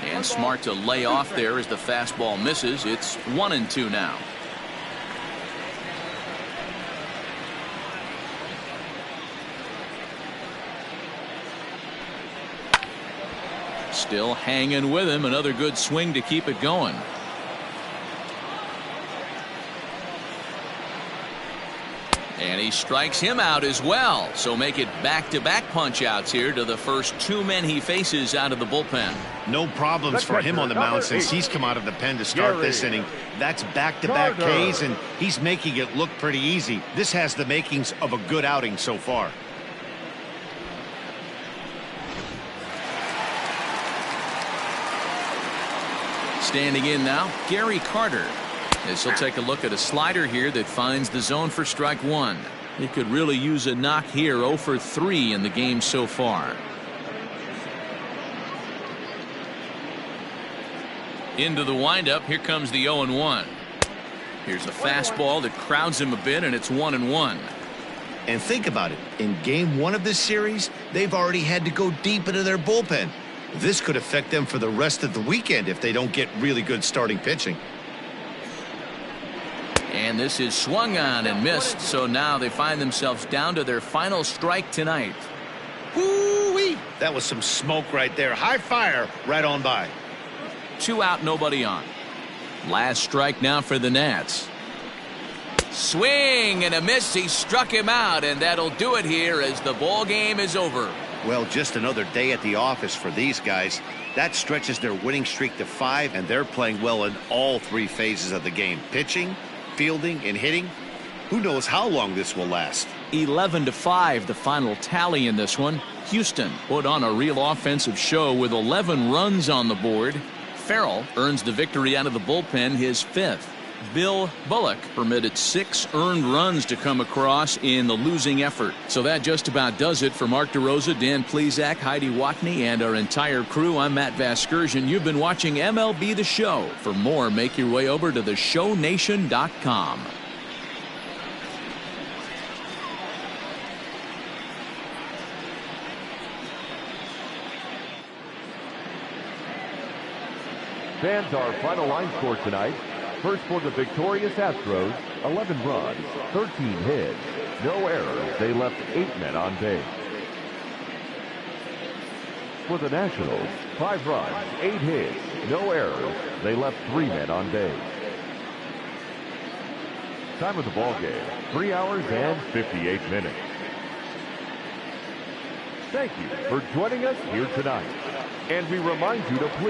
S1: And smart to lay off there as the fastball misses. It's 1-2 now. Still hanging with him. Another good swing to keep it going. And he strikes him out as well. So make it back-to-back punch-outs here to the first two men he faces out of the bullpen.
S2: No problems for him on the mound since he's come out of the pen to start this inning. That's back-to-back Ks, and he's making it look pretty easy. This has the makings of a good outing so far.
S1: Standing in now, Gary Carter. As he'll take a look at a slider here that finds the zone for strike one. He could really use a knock here. 0 for 3 in the game so far. Into the windup. Here comes the 0-1. Here's a fastball that crowds him a bit, and it's 1-1.
S2: And think about it. In game one of this series, they've already had to go deep into their bullpen. This could affect them for the rest of the weekend if they don't get really good starting pitching.
S1: And this is swung on and missed, so now they find themselves down to their final strike tonight.
S2: Woo-wee! That was some smoke right there. High fire right on by.
S1: 2 out, nobody on. Last strike now for the Nats. Swing and a miss. He struck him out, and that'll do it here as the ball game is over.
S2: Well, just another day at the office for these guys. That stretches their winning streak to 5, and they're playing well in all 3 phases of the game. Pitching, fielding, and hitting. Who knows how long this will last.
S1: 11-5 the final tally in this one. Houston put on a real offensive show with 11 runs on the board. Farrell earns the victory out of the bullpen, his 5th. Bill Bullock permitted 6 earned runs to come across in the losing effort. So that just about does it for Mark DeRosa, Dan Plesac, Heidi Watney, and our entire crew. I'm Matt Vasgersian. You've been watching MLB The Show. For more, make your way over to theshownation.com.
S3: Fans, our final line score tonight. First for the victorious Astros, 11 runs, 13 hits, no errors. They left 8 men on base. For the Nationals, 5 runs, 8 hits, no errors. They left 3 men on base. Time of the ball game, 3 hours and 58 minutes. Thank you for joining us here tonight. And we remind you to please